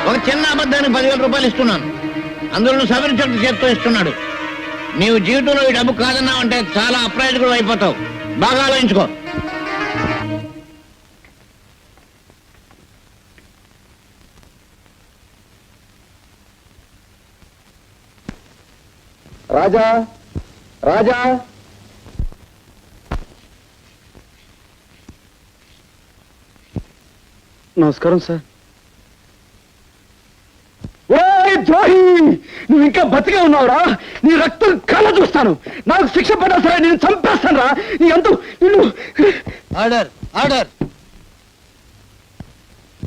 ఒక చిన్న అబద్ధానికి 10,000 రూపాయలు ఇస్తున్నాను, అందులో నువ్వు సవరించడం చేత్తో ఇస్తున్నాడు. నీవు జీవితంలో ఈ డబ్బు కాదన్నావు అంటే చాలా అప్రయోజకుడు అయిపోతావు. బాగా ఆలోచించుకో. రాజా, రాజా. నమస్కారం సార్. ద్రోహి, నువ్వు ఇంకా బతికే ఉన్నావురా? నీ రక్తం కళ్ళ చూస్తాను. నాకు శిక్ష పడ్డా సరే నేను చంపేస్తాను రా. నీ అంతు ఆర్డర్ ఆర్డర్.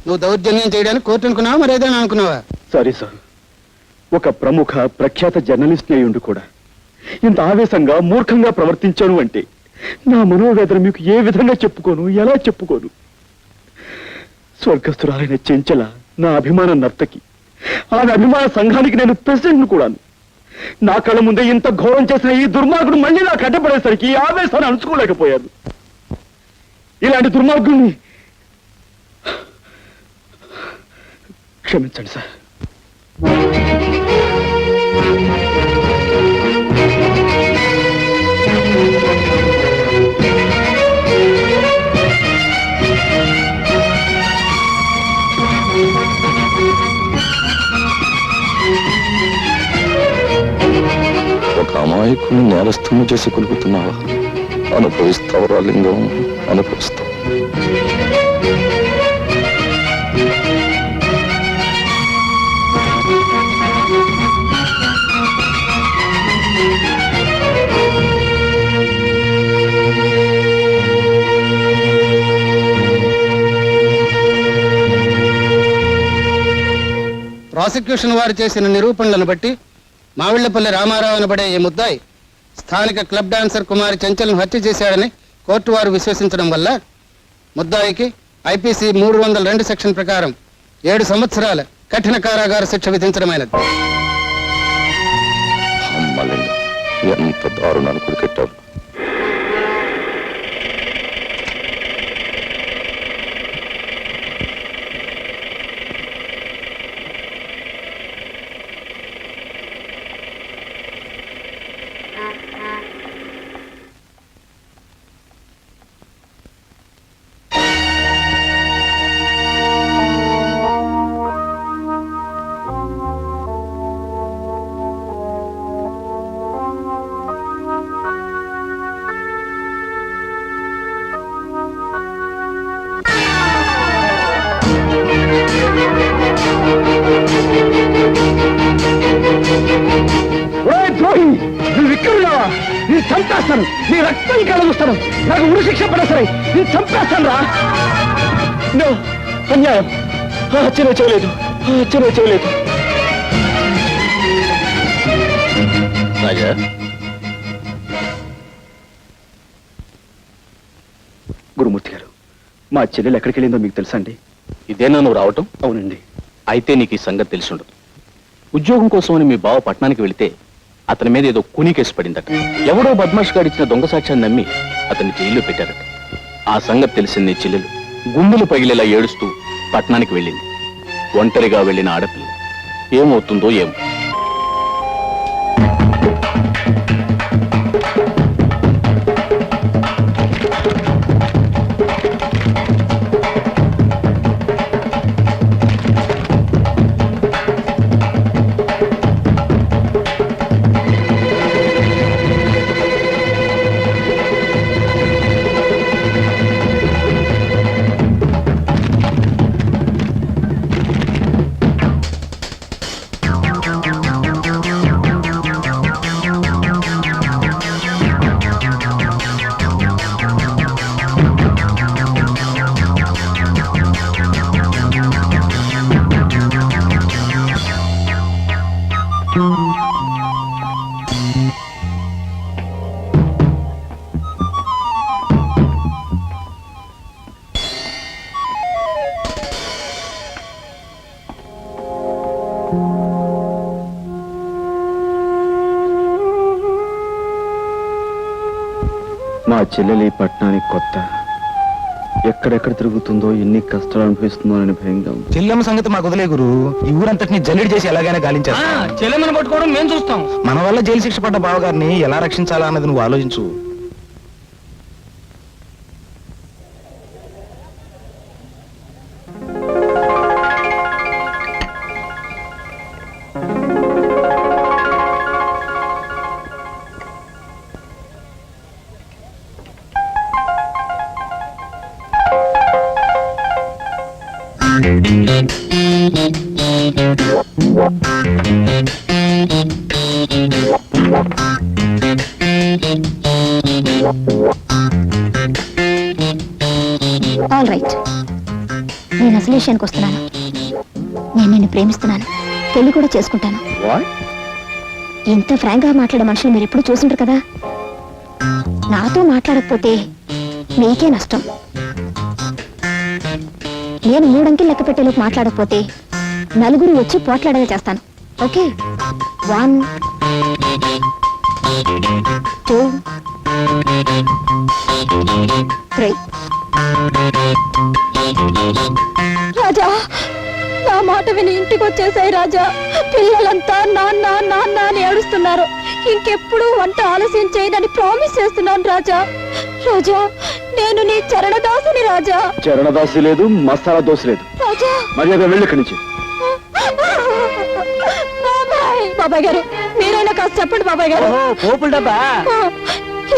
నువ్వు దౌర్జన్యం చేయడానికి కోర్టు అనుకున్నావా, మరి ఏదైనా అనుకున్నావా? సారీ సార్, ఒక ప్రముఖ ప్రఖ్యాత జర్నలిస్ట్ అయ్యుండి కూడా ఇంత ఆవేశంగా మూర్ఖంగా ప్రవర్తించాను అంటే నా మనోవేదన మీకు ఏ విధంగా చెప్పుకోను, ఎలా చెప్పుకోను? స్వర్గస్థురాలైన చెంచల నా అభిమాన నర్తకి, ఆమె అభిమాన సంఘానికి నేను ప్రెసిడెంట్ కూడాను. నా కళ్ళ ముందే ఇంత ఘోరం చేసిన ఈ దుర్మార్గుడు మళ్ళీ నాకు అడ్డపడేసరికి ఈ ఆవేశాన్ని అణుచుకోలేకపోయాను. ఇలాంటి దుర్మార్గుడిని క్షమించండి సార్. అమాయకుని నేరస్తుని చేసి కొలుపుతున్నావా? అనుభవిస్తావు లింగం, అనుభవిస్తావు. ప్రాసిక్యూషన్ వారు చేసిన నిరూపణలను బట్టి మావిళ్లపల్లి రామారావు అనబడే ఈ ముద్దాయి స్థానిక క్లబ్ డాన్సర్ కుమారి చెంచల్ను హత్య చేశాడని కోర్టు వారు విశ్వసించడం వల్ల ముద్దాయికి ఐపీసీ 302 సెక్షన్ ప్రకారం 7 సంవత్సరాల కఠిన కారాగార శిక్ష విధించడమైనది. అమ్మలింగం, ఎంత దారుణాలు కొడుకెట్టావు. నువ్వు ఇక్కడున్నావా? నేను చంపేస్తాను, నీ రక్తం కలగుస్తాను, నాకు ఉరి శిక్ష పడ సరే నేను చంపేస్తాను రా. అన్యాయం, హత్య చేయలేదు, హత్య చేయలేదు. రాజా, గురుమూర్తి గారు, మా చెల్లెలు ఎక్కడికి వెళ్ళిందో మీకు తెలుసా అండి? ఇదేనా నువ్వు రావటం? అవునండి. అయితే నీకు ఈ సంగతి తెలిసి ఉండదు. ఉద్యోగం కోసమని మీ బావ పట్టణానికి వెళితే అతని మీద ఏదో కూనీ కేసు పడిందట. ఎవడో బద్మాష్ గారు ఇచ్చిన దొంగ సాక్ష్యాన్ని నమ్మి అతన్ని జైల్లో పెట్టారట. ఆ సంగతి తెలిసింది నీ చెల్లెలు గుండెలు పగిలేలా ఏడుస్తూ పట్టణానికి వెళ్ళింది. ఒంటరిగా వెళ్ళిన ఆడపిల్ల ఏమవుతుందో ఏమో. మా చెల్లెలి పట్టణానికి కొత్త, ఎక్కడెక్కడ తిరుగుతుందో, ఎన్ని కష్టాలు అనుభవిస్తుందో అని భయంగా ఉంది. చెల్లెమ్మ సంగతి మాకు వదిలే గురు, ఈ ఊరంతటిని జల్లెడి చేసి ఎలాగైనా గాలించేస్తాం. చెల్లెమని పట్టుకోవడం మేము చూస్తాం. మన వల్ల జైలు శిక్ష పడ్డ బావగారిని ఎలా రక్షించాలా అన్నది నువ్వు ఆలోచించు. ఆల్ రైట్, నేను అసలు విషయానికి వస్తున్నాను. నేను నిన్ను ప్రేమిస్తున్నాను, పెళ్లి కూడా చేసుకుంటాను. ఇంత ఫ్రాంక్ గా మాట్లాడే మనుషులు మీరు ఎప్పుడు చూసుంటారు కదా. నాతో మాట్లాడకపోతే మీకే నష్టం. నేను 3 అంకెలు లెక్క పెట్టేలోపు మాట్లాడకపోతే నలుగురు వచ్చి పోట్లాడేలా చేస్తాను. ఓకే, 1 2 3. రాజా, నా మాట విని ఇంటికి వచ్చేసాయి రాజా. పిల్లలంతా నాన్న నాన్న అని ఏడుస్తున్నారు. ఇంకెప్పుడు వంట ఆలస్యం చేయదని ప్రామిస్ చేస్తున్నాను రాజా. రాజా, నేను నీ చరణదాసుని రాజా. చరణదాసి లేదు, మసాలా దోశ లేదు. రాజా, మర్యాద వెళ్ళి ఇక్కడి నుంచి. బాబాయ్ గారు, మీరైనా కాస్త చెప్పండి బాబాయ్ గారు. పోపుల డబ్బా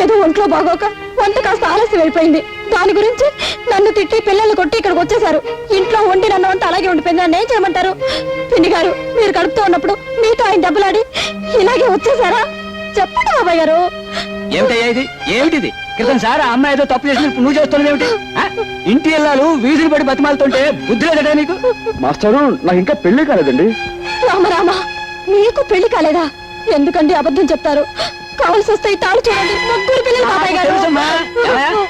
ఏదో ఒంట్లో బాగోక వంట కాస్త ఆలస్యం అయిపోయింది. దాని గురించి నన్ను తిట్టి పిల్లల్ని కొట్టి ఇక్కడికి వచ్చేసారు. ఇంట్లో వండి నన్ను అంతా అలాగే ఉండిపోయింది. నన్ను ఏం చేయమంటారు? పిన్ని గారు, మీరు కడుపుతూ ఉన్నప్పుడు మీతో ఆయన దెబ్బలాడి ఇలాగే వచ్చేసారా? చెప్పండి బాబాయ్ గారు. ఏమిటయ్యా ఇది? ఏమిటిది? క్రితం సార్ ఆ అమ్మాయి ఏదో తప్పు చేసిన నువ్వు చేస్తున్నది ఏమిటి? ఇంటి ఇల్లాలు వీధిని పడి బతిమాలుతుంటే బుద్ధి లేదట నీకు? మాస్టారు నాకు ఇంకా పెళ్లి కాలేదండి. రామరామా, మీకు పెళ్లి కాలేదా? ఎందుకండి అబద్ధం చెప్తారు? కావలసి వస్తే ఈ తాళి చూడండి. ముగ్గురు పిల్లలు బాబాయ్ గారు. తెలుసమ్మా.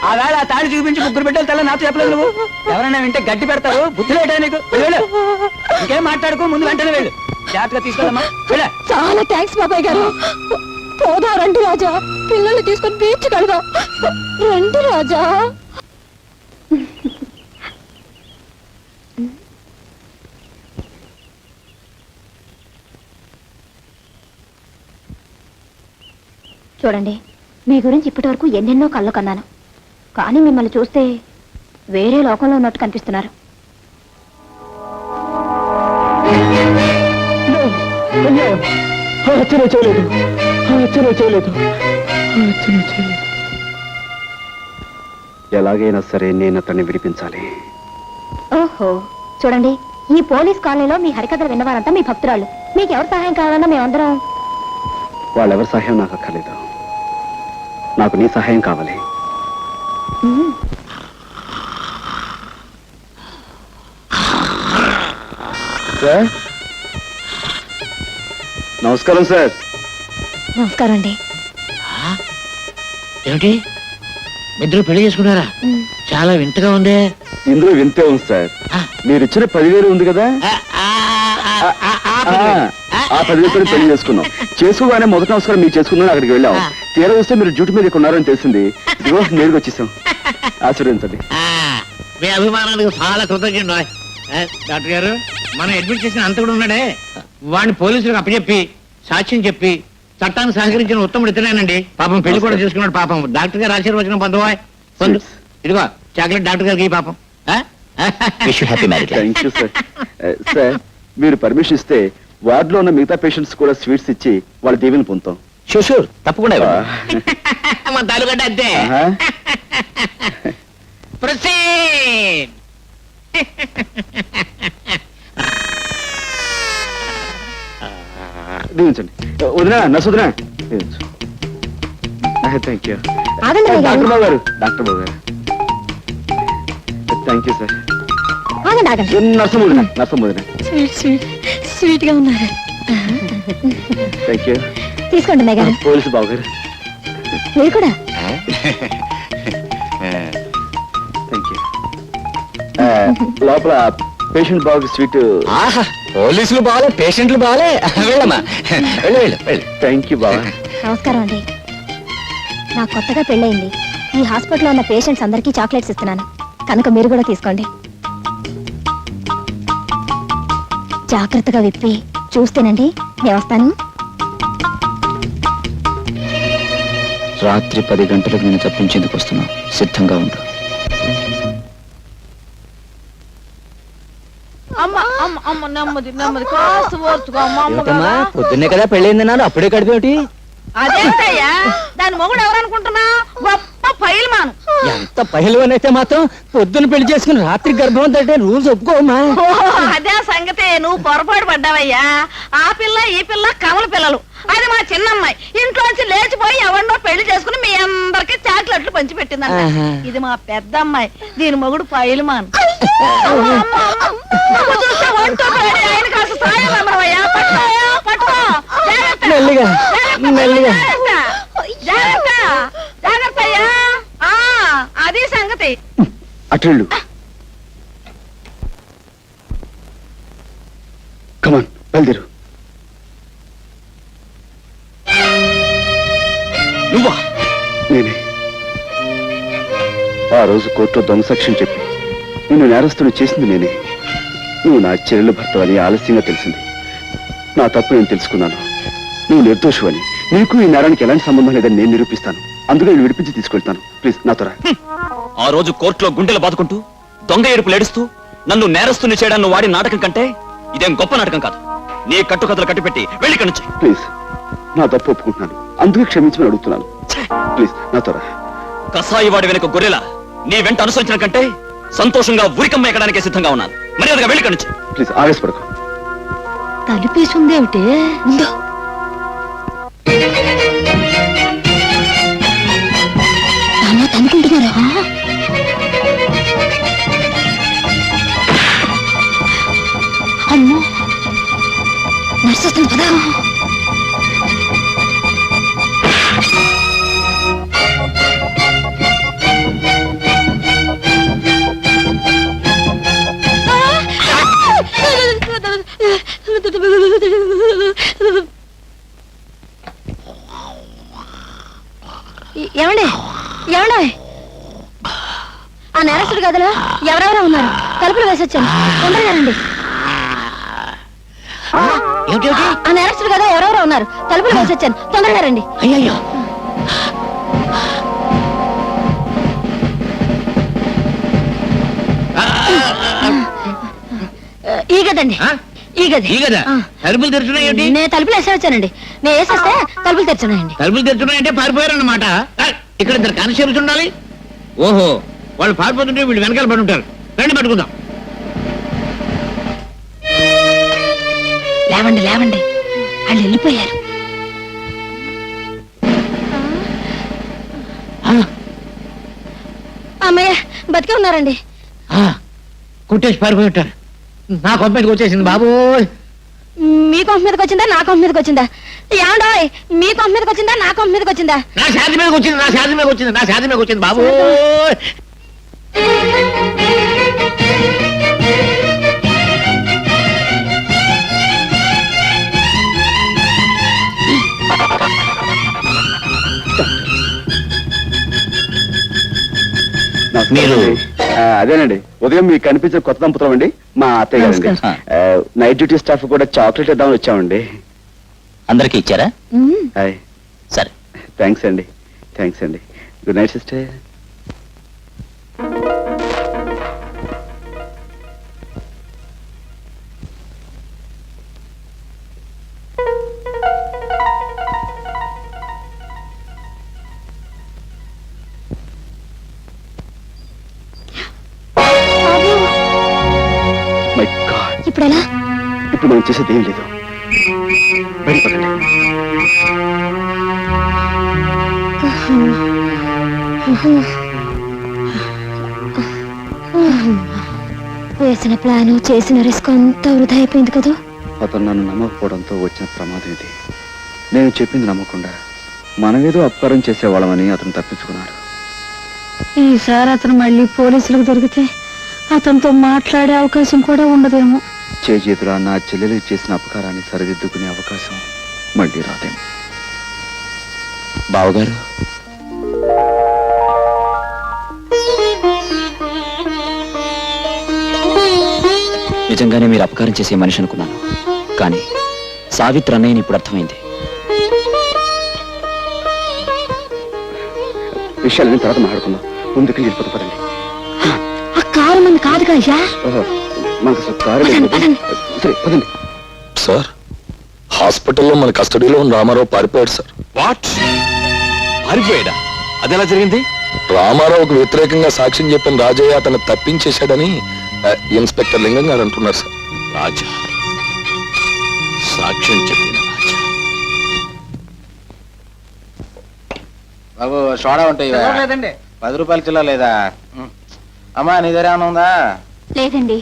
ఆ వేళ ఆ తాళి చూపించి ముగ్గురు బిడ్డలు తెల్ల నాతో చెప్పలేదు నువ్వు. ఎవరైనా వింటే గడ్డి పెడతారు. బుద్ధి లేట నీకు? వెళ్ళు. ఇంకేం మాట్లాడుకో, ముందు వెంటనే వెళ్ళు. జాగ్రత్తగా తీసుకోదమ్మా. చాలా థ్యాంక్స్ బాబాయ్ గారు. పోదా రండి రాజా, పిల్లల్ని తీసుకొని బీచ్ కడదాం. రండి రాజా. చూడండి, మీ గురించి ఇప్పటి వరకు ఎన్నెన్నో కళ్ళు కన్నాను. కానీ మిమ్మల్ని చూస్తే వేరే లోకంలో ఉన్నట్టు కనిపిస్తున్నారు. ఎలాగైనా సరే నేను అతన్ని విడిపించాలి. ఓహో, చూడండి, ఈ పోలీస్ కాలనీలో మీ హరికథలు విన్నవారంతా మీ భక్తురాళ్ళు. మీకు ఎవరు సహాయం కావాలన్నా మేమందరం. వాళ్ళెవరి సహాయం నాకు అక్కర్లేదు. నాకు నీ సహాయం కావాలి. సార్, నమస్కారం సార్. నమస్కారం అండి. ఏమిటి ఇద్దరు పెళ్లి చేసుకున్నారా? చాలా వింతగా ఉంది. ఇందులో వింతే ఉంది సార్. మీరు ఇచ్చిన 10,000 ఉంది కదా, ఆ 10,000 పెళ్లి చేసుకున్నాం. చేసుకోగానే మొదటి నమస్కారం మీరు చేసుకున్నాను. అక్కడికి వెళ్ళాం. తీరా వస్తే మీరు డ్యూటీ మీద ఉన్నారని తెలిసింది. ఇదిగో నేరుగా వచ్చేసాం. ఆశీర్వదించండి. మీ అభిమానానికి చాలా కృతజ్ఞ. డాక్టర్ గారు, మనం అడ్మిట్ చేసిన అంత కూడా ఉన్నాడే, వాడిని పోలీసులకు అప్పచెప్పి సాక్ష్యం చెప్పి చట్టాన్ని సహకరించిన ఉత్తముడు ఇతనేనండి. పాపం పెళ్లి కూడా చేసుకున్నాడు. పాపం డాక్టర్ గారు ఆశీర్వచనం పొందవా? పొందు. ఇదిగో చాక్లెట్ డాక్టర్ గారికి ఈ పాపం. Thank you sir. సార్, మీరు పర్మిషన్ ఇస్తే వార్డులో ఉన్న మిగతా పేషెంట్స్ కూడా స్వీట్స్ ఇచ్చి వాళ్ళ దీవెని పొందుతాం. షూర్, తప్పకుండా మన తాలూగడ్డ అంతే. Proceed. దీవించండి. వదినా, నర్సు వదినా. Thank you. డాక్టర్ బాబు గారు, డాక్టర్ బాబు గారు, థ్యాంక్ యూ సార్. నర్సం వదినా, నర్సం వదినా. స్వీట్ గా ఉన్నారు. Thank you. తీసుకోండి గారు. పోలీసు బాబు గారు, మీరు కూడా. Thank you. లోపల పేషెంట్ బాబుకి స్వీట్. పోలీసులు బాగాలే, పేషెంట్లు బాగాలే. వెళ్ళమ్మా, వెళ్ళు వెళ్ళు వెళ్ళు. థ్యాంక్ యూ బాబా. నమస్కారం అండి. నాకు కొత్తగా పెళ్ళయింది. ఈ హాస్పిటల్లో ఉన్న పేషెంట్స్ అందరికీ చాక్లెట్స్ ఇస్తున్నాను, కనుక మీరు కూడా తీసుకోండి. జాగ్రత్తగా విప్పి చూస్తేనండి. నేను వస్తాను. రాత్రి 10 గంటలకు నేను తప్పించేందుకు వస్తున్నాను. సిద్ధంగా ఉండు. పొద్దున్నే కదా పెళ్ళైంది నాన్న, అప్పుడే కడిపేమిటి? అదేంటయ్యా, దాని మొగుడు ఎవరనుకుంటున్నా? గొప్ప పైల్మాను. ఎంత పహిల్వాన్ అయితే మాత్రం పొద్దున్న పెళ్లి చేసుకుని రాత్రి గర్భం అంటే రూల్స్ ఒప్పుకోమా? అదే సంగతి, నువ్వు పొరపాటు పడ్డావయ్యా. ఆ పిల్ల ఈ పిల్ల కమల పిల్లలు. అది మా చిన్నమ్మాయి ఇంట్లోంచి లేచిపోయి ఎవరినో పెళ్లి చేసుకుని మీ అందరికి చాక్లెట్లు పంచి పెట్టిందంట. ఇది మా పెద్ద అమ్మాయి, దీని మొగుడు పైల్మాన్. మెల్లిగా మెల్లిగా. జాగ్రత్తయ్యా. అది సంగతి. అటెళ్ళు. కమాన్, బయలుదేరు. నువ్వా? నేనే. ఆ రోజు కోర్టులో దొంగ సాక్ష్యం చెప్పి నిన్ను నేరస్తుడు చేసింది నేనే. నువ్వు నా చెల్లెలు భర్త అని ఆలస్యంగా తెలిసింది. నా తప్పు నేను తెలుసుకున్నాను. నువ్వు నిర్దోషువని, నీకు ఈ నేరానికి ఎలాంటి సంబంధం లేదని నేను నిరూపిస్తాను. అందుకే నేను విడిపించి తీసుకెళ్తాను. ప్లీజ్ నాతో రా. ఆ రోజు కోర్టులో గుండెలు బాదుకుంటూ దొంగ ఏడుపులు ఏడుస్తూ నన్ను నేరస్తుని చేయడాన్ని వాడి నాటకం కంటే ఇదేం గొప్ప నాటకం కాదు. నీ కట్టుకథలు కట్టిపెట్టి వెళ్ళి నుంచి. ప్లీజ్ నా తప్పు ఒప్పుకుంటున్నాను, అందుకే క్షమించమని అడుగుతున్నాను. ప్లీజ్ నాతో రా. కసాయి వాడి వెనుక గొర్రెల నీ వెంట అనుసరించిన కంటే సంతోషంగా ఉరికమ్మ ఎక్కడానికి సిద్ధంగా ఉన్నాను. మర్యాదగా వెళ్ళి నుంచి. ప్లీజ్ ఆవేశపడకు. తలుపేసుందేమిటి? ఉందో తనుకుంటున్నారా? అమ్మో నర్సు వస్తుంది కదా. ఏమండి ఏమండి, ఆ నేరస్తుడు గదిలో ఎవరెవరో ఉన్నారు, తలుపులు వేసొచ్చాను, తొందరగా రండి. ఆ నేరస్తుడు గదిలో ఎవరెవరో ఉన్నారు, తలుపులు వేసొచ్చాను, తొందరగా రండి. అయ్యయ్యో, ఈ గదండి, ఈ గది. ఈ కదా తలుపులు తెరుచున్నాయేంటి? నేను తలుపులు వేసొచ్చానండి. నేను వేసేస్తే తలుపులు తెరుచున్నాయండి. తలుపులు తెరుచున్నాయంటే పారిపోయారన్నమాట. ఇక్కడ ఇద్దరు కానిస్టేబుల్స్ ఉండాలి. ఓహో, వాళ్ళు పారిపోతుంటే వీళ్ళు వెనకాల పడి ఉంటారు. రండి పట్టుకుందాం. లేవండి లేవండి, వాళ్ళు వెళ్ళిపోయారు. అమ్మయ్య బతికే ఉన్నారండి. కుట్టేసి పారిపోయి ఉంటారు. నా కొంప మీదకి వచ్చేసింది బాబు. మీ కొంప మీదకి వచ్చిందా నా కొంప మీదకి వచ్చిందా? ఏమండోయ్, మీ కొంప మీదకి వచ్చిందా నా కొంప మీదకి వచ్చిందా? నా శాది మీదకి వచ్చింది, నా శాది మీదకి వచ్చింది, నా శాది మీదకి వచ్చింది బాబు. మీరు అదేనండి, ఉదయం మీకు కనిపించే కొత్త దంపతులం అండి, మా అత్తయ్య గారండి. నైట్ డ్యూటీ స్టాఫ్ కూడా చాక్లెట్ ఇద్దామని వచ్చామండి. అందరికి ఇచ్చారా? హాయ్. సరే, థ్యాంక్స్ అండి, థ్యాంక్స్ అండి. Good night sister. My God, ఇప్పుడు ఎలా? ఇప్పుడు మనం చేసేది ఏం లేదు. బయటపడండి. వేసిన ప్లాను చేసిన రిస్క్ అంతా వృధా అయిపోయింది కదా. అతను నన్ను నమ్మకపోవడంతో వచ్చిన ప్రమాదం ఇది. నేను చెప్పింది నమ్మకుండా మనమేదో అపకారం చేసేవాళ్ళమని అతను తప్పించుకున్నాడు. ఈసారి అతను మళ్ళీ పోలీసులకు దొరికితే అతనితో మాట్లాడే అవకాశం కూడా ఉండదేమో. చేతులా నా చెల్లెలికి చేసిన అపకారాన్ని సరిదిద్దుకునే అవకాశం మళ్ళీ రాదేమో. బావగారు, నిజంగానే మీరు అపకారం చేసే మనిషి అనుకున్నాను, కానీ సావిత్రి అన్నయ్యని ఇప్పుడు అర్థమైంది. విషయాలని తర్వాత మాట్లాడుకుందాం, ముందుకు వెళ్ళిపోతూ పదండి. ఆ కారు మంది కాదుగా అయ్యా. మాకు అసలు కారు లేదు. సరే పదండి. సార్, హాస్పిటల్లో మన కస్టడీలో ఉన్న రామారావు పారిపోయాడు సార్. వాట్? పారిపోయాడా? అదెలా జరిగింది? రామారావుకు వ్యతిరేకంగా సాక్ష్యం చెప్పిన రాజయ్య అతను తప్పించేశాడని ఇన్స్పెక్టర్ లింగం గారు అంటున్నారు సార్. రాజా సాక్ష్యం చెప్పిన రాజా. బాబు సోడా ఉంటాయి లేదండి. 10 రూపాయలు చిల్లర లేదా? అమ్మా నీ దగ్గర ఏమైనా ఉందా? లేదండి.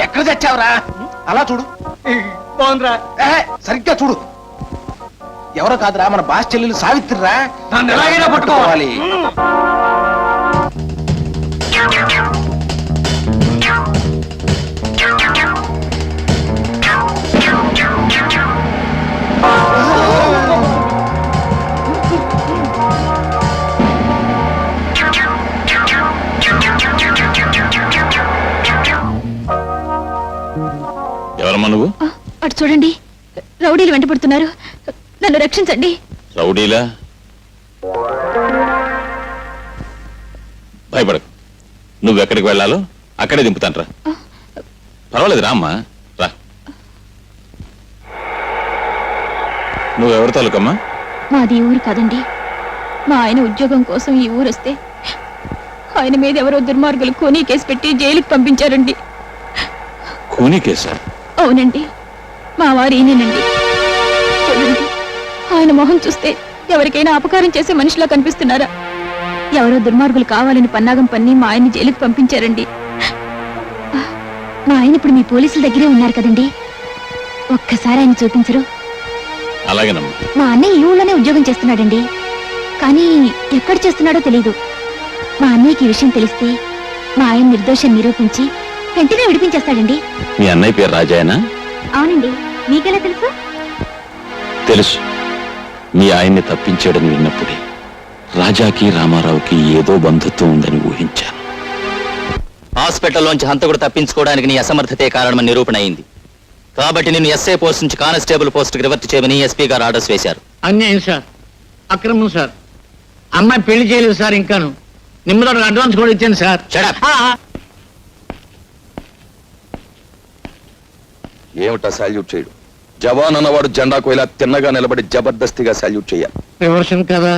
ఎక్కడ చచ్చావురా? అలా చూడు. బాగుందిరా. సరిగ్గా చూడు. ఎవరో కాదురా, మన బాస్ చెల్లెలు సావిత్రిరా. నన్ను ఎలాగైనా పట్టుకోవాలి. ఎవరమ్మా నువ్వు? అటు చూడండి, రౌడీలు వెంటపడుతున్నారు, నన్ను రక్షించండి. రౌడీలా? భయపడకు, నువ్వెక్కడికి వెళ్ళాలో అక్కడే దింపుతాను రా. పర్వాలేదు రామ్మా, రా. నువ్వెవరి తాలూకమ్మా? మాది ఈ ఊరు కాదండి. మా ఆయన ఉద్యోగం కోసం ఈ ఊరు వస్తే ఆయన మీద ఎవరో దుర్మార్గులు కోనీ కేసు పెట్టి జైలుకి పంపించారండి. కూనీ కేసా? అవునండి, మా వారు ఈయనండి. చూడండి, ఆయన మొహం చూస్తే ఎవరికైనా అపకారం చేసే మనిషిలా కనిపిస్తున్నారా? ఎవరో దుర్మార్గులు కావాలని పన్నాగం పన్ని మా ఆయన్ని జైలుకి పంపించారండి. మా ఆయన ఇప్పుడు మీ పోలీసుల దగ్గరే ఉన్నారు కదండి, ఒక్కసారి ఆయన చూపించరు? అలాగేనమ్మా. మా అన్నయ్య ఈ ఊళ్ళోనే ఉద్యోగం చేస్తున్నాడండి, కానీ ఎక్కడ చేస్తున్నాడో తెలీదు. మా అన్నయ్యకి ఈ విషయం తెలిస్తే మా ఆయన నిర్దోషం నిరూపించి వెంటనే విడిపించేస్తాడండి. మీ అన్నయ్య పేరు రాజాయనా? అవునండి, మీకెలా తెలుసు? తెలుసు. మీ ఆయన్ని తప్పించాడని విన్నప్పుడే రాజాకి రామారావుకి ఏదో బంధుత్వం ఉందని ఊహించాను. హాస్పిటల్లోంచి హంతకుడు తప్పించుకోవడానికి నీ అసమర్థతే కారణమని నిరూపణ అయింది. కాబట్టి నిన్ను ఎస్ఐ పోస్ట్ నుంచి కానిస్టేబుల్ పోస్ట్కి రివర్ట్ చేయమని ఎస్పీ గారు ఆర్డర్స్ వేశారు. అన్యాయం సార్, అక్రమం సార్. అమ్మాయి పెళ్లి చేయలేదు సార్, ఇంకాను నిమ్మతో అడ్వాన్స్ కూడా ఇచ్చాను సార్. ఏమిటా సాల్యూట్ చేయడు? జవాన్ అన్నవాడు జెండాకు ఇలా తిన్నగా నిలబడి జబర్దస్తిగా సాల్యూట్ చేయాలి. రివర్షన్ కదా,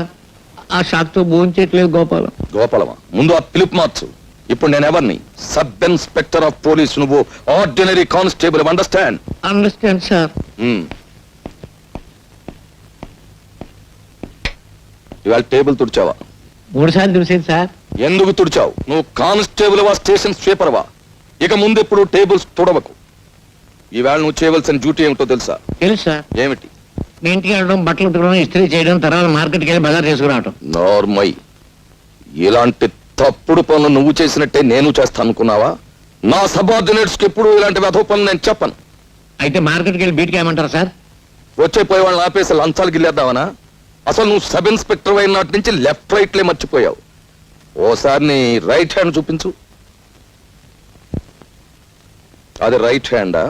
ఆ షాక్ తో భోంచేయట్లేదు గోపాలం. గోపాలమా? ముందు ఆ పిలుపు మార్చు. ఇప్పుడు నేనెవరిని? సబ్ ఇన్స్పెక్టర్ ఆఫ్ పోలీస్, నువ్వు ordinary constable. Understand? Understand sir. ఇవాళ టేబుల్ తుడిచావా? 3 సార్లు చూసేది సార్. ఎందుకు తుడిచావు? నువ్వు కానిస్టేబుల్ వా, స్టేషన్ స్వీపర్ వా? ఇక ముందెప్పుడు టేబుల్స్ తుడవకు. ఈవేళ నువ్వు చేయవలసిన డ్యూటీ ఏమిటో తెలుసా? తెలుసు సార్. ఏమిటి? మీ ఇంటికి వెళ్ళడం, బట్టలు ఉతకడం, ఇస్త్రీ చేయడం, తర్వాత మార్కెట్కి వెళ్ళి బజార్ చేసుకురావటం. నార్మై. ఇలాంటి తప్పుడు పనులు నువ్వు చేసినట్టే నేను చేస్తాను అనుకున్నావా? నా సబార్డినేట్స్ కి ఎప్పుడు ఇలాంటి వెధవ పనులు నేను చెప్పను. అయితే మార్కెట్కి వెళ్ళి బీట్కి ఏమంటారు సార్? వచ్చే పోయే వాళ్ళని ఆపేసి లంచాలు గిల్లేద్దామనా? అసలు నువ్వు సబ్ ఇన్స్పెక్టర్ అయిన నాటి నుంచి లెఫ్ట్ రైట్లే మర్చిపోయావు. ఓసారి నీ రైట్ హ్యాండ్ చూపించు. అది రైట్ హ్యాండా?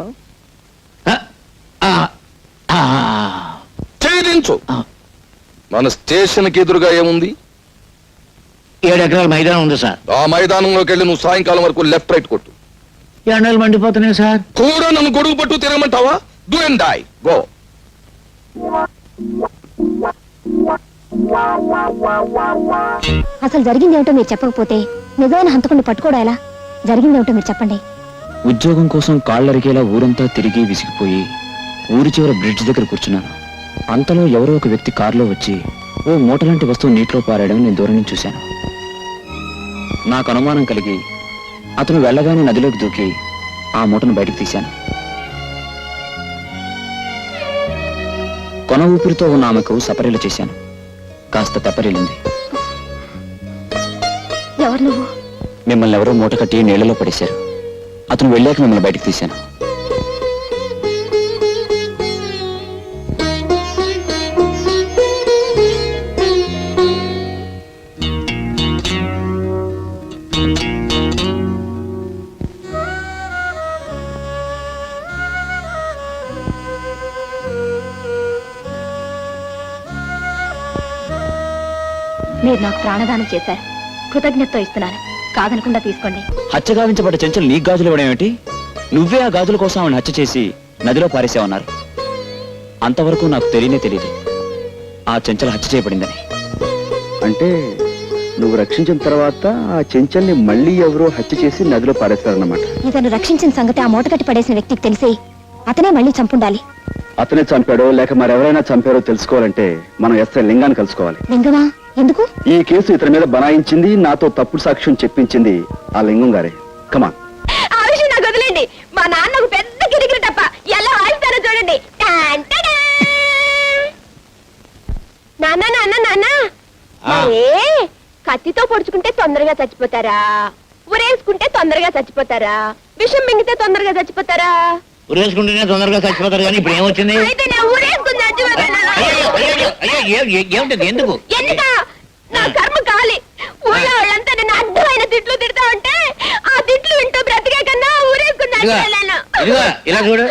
ఛేదించు. మన స్టేషన్ కి ఎదురుగా ఏముంది? 7 ఎకరాల మైదానం ఉంది సార్. ఆ మైదానంలోకి వెళ్ళి నువ్వు సాయంకాలం వరకు లెఫ్ట్ రైట్ కొట్టు. ఎండలు మండిపోతున్నాయి సార్. కూడా నన్ను గొడుగు పట్టు తిరగమంటావా? Do and die, go. అసలు జరిగిందేమిటో మీరు చెప్పకపోతే నిజమైన హంతకుండా పట్టుకోవడం ఎలా? జరిగిందేమిటో మీరు చెప్పండి. ఉద్యోగం కోసం కాళ్ళరిగేలా ఊరంతా తిరిగి విసిగిపోయి ఊరి చివర బ్రిడ్జ్ దగ్గర కూర్చున్నాను. అంతలో ఎవరో ఒక వ్యక్తి కారులో వచ్చి ఓ మూటలాంటి వస్తువు నీటిలో పారాయడం నేను దూరం నుంచి చూశాను. నాకు అనుమానం కలిగి అతను వెళ్ళగానే నదిలోకి దూకి ఆ మూటను బయటకు తీశాను. కొన ఊపిరితో ఉన్న ఆమెకు సపరీలు చేశాను. కాస్త తెప్పరిల్లింది. ఎవరు నువ్వు? మిమ్మల్ని ఎవరో మూట కట్టి నీళ్లలో పడేశారు. అతను వెళ్ళాక మిమ్మల్ని బయటకు తీశాను. మీరు నాకు ప్రాణదానం చేశారు, కృతజ్ఞతతో ఇస్తున్నాను. కాదనకుండా తీసుకోండి. హత్య గావించబడ్డ చెంచలు నీకు గాజులు ఇవ్వడం ఏమిటి? నువ్వే ఆ గాజుల కోసం ఆవిడ హత్య చేసి నదిలో పారేసావన్నారు. అంతవరకు నాకు తెలియదు ఆ చెంచలు హత్య చేయబడిందని. అంటే నువ్వు రక్షించిన తర్వాత ఆ చెంచల్ని మళ్ళీ ఎవరో హత్య చేసి నదిలో పారేస్తారన్నమాట. ఇతను రక్షించిన సంగతి ఆ మూటకట్టి పడేసిన వ్యక్తికి తెలిసి అతనే మళ్ళీ చంపుండాలి. అతనే చంపాడో లేక మరెవరైనా చంపారో తెలుసుకోవాలంటే మనం ఎస్ఐ లింగాన్ని కలుసుకోవాలి. లింగమా? ఎందుకు? ఈ కేసు ఇతని మీద బనాయించింది, నాతో తప్పుడు సాక్ష్యం చెప్పించింది ఆ లింగం గారే. కమాన్. ఆ విషయం నాకు వదిలేండి. మా నాన్నకు పెద్ద కిరికిరి తప్ప ఎలా వాయిస్తారో చూడండి. నాన్న నాన్న నాన్న, కత్తితో పొడుచుకుంటే తొందరగా చచ్చిపోతారా? ఉరేసుకుంటే తొందరగా చచ్చిపోతారా? విషం మింగితే తొందరగా చచ్చిపోతారా? ఉరేసుకుంటేనే తొందరగా చచ్చిపోతారు. కానీ ఇప్పుడు ఏమొచ్చింది? అయితే నేను ఊరేసుకుని చచ్చిపోతాను. ఏమిటది? ఎందుకు? ఎందుకా? నా కర్మ కాలి. ఊళ్ళో వాళ్ళంతా నన్ను అడ్డమైన తిట్లు తిడతా ఉంటే ఆ తిట్లు వింటూ బ్రతికే కన్నా ఊరేసుకుని చచ్చిపోయాను. ఇదిగో ఇలా చూడు,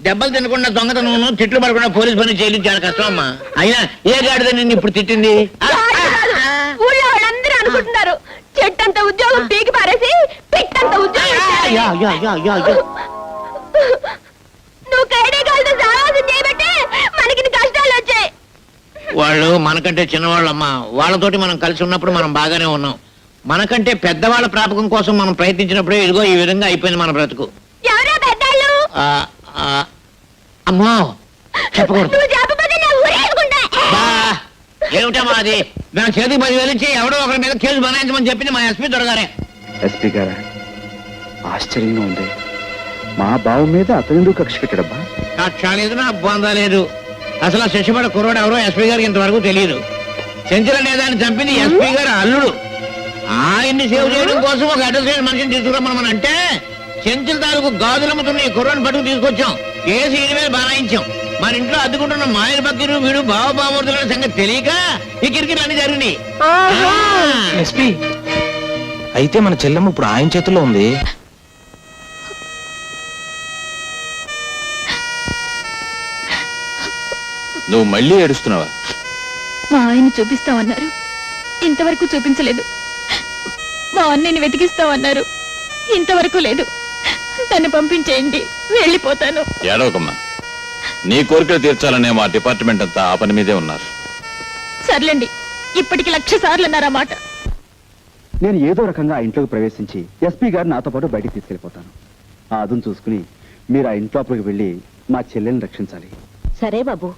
దెబ్బలు తినకుండా దొంగతనం, తిట్లు పడకుండా పోలీస్ పని చేయడం చాలా కష్టం అమ్మా. అయినా ఏ గాడిద నిన్ను ఇప్పుడు తిట్టింది? ఊళ్ళో వాళ్ళందరూ అనుకుంటున్నారు చెట్టంత ఉద్యోగం పీకి పారేసి పిట్టంత ఉద్యోగం ఇచ్చాడని. నువ్వు కైడేగాలతో సావాసం చేయబట్టే మనకి ఇన్ని కష్టాలు వచ్చాయి. వాళ్ళు మనకంటే చిన్నవాళ్ళమ్మా, వాళ్ళతోటి మనం కలిసి ఉన్నప్పుడు మనం బాగానే ఉన్నాం. మనకంటే పెద్దవాళ్ళ ప్రాపకం కోసం మనం ప్రయత్నించినప్పుడే ఇదిగో ఈ విధంగా అయిపోయింది మన బ్రతుకు. ఎవరో పెద్దాళ్ళు? అమ్మో చెప్పకూడదు. నువ్వు చెప్పకపోతే నా ఊరేసుకుంటా. ఏమిటమ్మా అది? నా చేతికి 10,000 ఇచ్చి ఎవడో ఒకరి మీద కేసు బనాయించమని చెప్పింది మా ఎస్పీ దొరగారే. ఎస్పీ గారా, ఆశ్చర్యంగా ఉంది. మా బావ మీద అతనెందుకు కక్ష పెట్టాడబ్బా? కక్ష లేదు, నా బొంద లేదు. అసలు ఆ శశిపడ కుర్రోడు ఎవరో ఎస్పీ గారికి ఇంతవరకు తెలియదు. చెంచల నేదాన్ని చంపింది ఎస్పీ గారు అల్లుడు. ఆయన్ని సేవ్ చేయడం కోసం ఒక అడ్రస్ మనిషిని తీసుకురమ్మని అంటే చెంచల తాలూకు గాజులమ్ముతున్న ఈ కుర్రోని పట్టుకు తీసుకొచ్చాం. కేసు ఈయన మీద బనాయించాం. మన ఇంట్లో అద్దుకుంటున్న మాయల బకీరు వీడు బావబామూర్తుల సంగతి తెలియక ఈ కిరికిరి అన్ని జరిగింది. ఎస్పీ, అయితే మన చెల్లెమ్మ ఇప్పుడు ఆయన చేతుల్లో ఉంది. నువ్వు మళ్ళీ ఏడుస్తున్నావా? మా ఆయన చూపిస్తామన్నారు, ఇంతవరకు చూపించలేదు. మా అన్నయ్యని వెతికిస్తామన్నారు, ఇంతవరకు లేదు. తను పంపించేయండి, వెళ్ళిపోతాను. ఏడవకమ్మా, నీ కోరికలు తీర్చాలనే మా డిపార్ట్మెంట్ అంతా ఆ పని మీదే ఉన్నారు. సర్లేండి, ఇప్పటికి 1,00,000 సార్లు అన్నారన్నమాట. నేను ఏదో రకంగా ఆ ఇంట్లోకి ప్రవేశించి ఎస్పీ గారు నాతో పాటు బయటికి తీసుకెళ్ళిపోతాను. ఆ అదును చూసుకుని మీరు ఆ ఇంట్లోపలికి వెళ్ళి మా చెల్లెల్ని రక్షించాలి. సరే బాబు.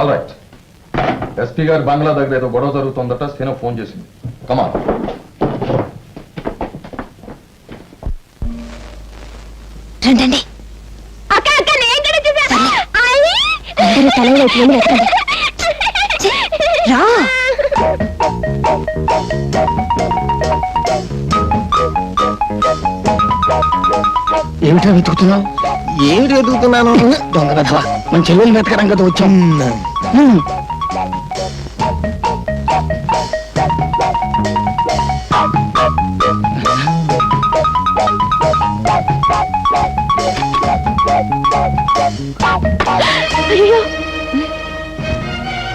All right. ఎస్పీ గారి బంగ్లా దగ్గర ఏదో గొడవ జరుగుతుందట. స్కిన్ ఫోన్ చేసింది. కమాన్. రండి. అక్క అక్క నేను కూడా చూసాను. అందరూ తల వైపు రా. ఏమిటా వెతుకుతున్నావు? ఏమిటి వెతుకుతున్నాను? దొంగ కథవా, మన చెల్లెలు వెతకడం కదా వచ్చాం.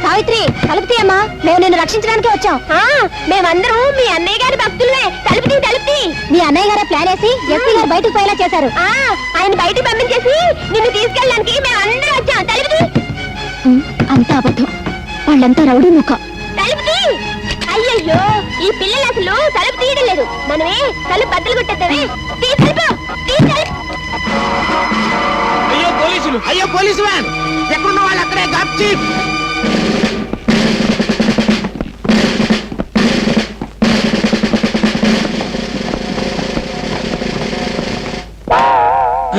సావిత్రి, తలుపు తీయమ్మా, మేము నిన్ను రక్షించడానికి వచ్చాం. మేమందరం మీ అన్నయ్య గారి భక్తులే. తలుపు. మీ అన్నయ్య గారు ప్లాన్ వేసి ఎస్పీ గారు బయటకు పోయేలా చేశారు. ఆయన బయటకు పంపించేసి నిన్ను తీసుకెళ్ళడానికి మేము అందరం వచ్చాం. తలుపు. అంతా అబద్ధం, వాళ్ళంతా రౌడీ ముఖ. తలుపు. అయ్యయ్యో, ఈ పిల్లలు అసలు తలుపు తీయడం లేదు. మనమే తలుపు బద్దలు కొట్టేద్దామే. అయ్యో పోలీసులు, అయ్యో పోలీసు వ్యాన్, ఎక్కడున్న వాళ్ళు అక్కడే గాప్చి.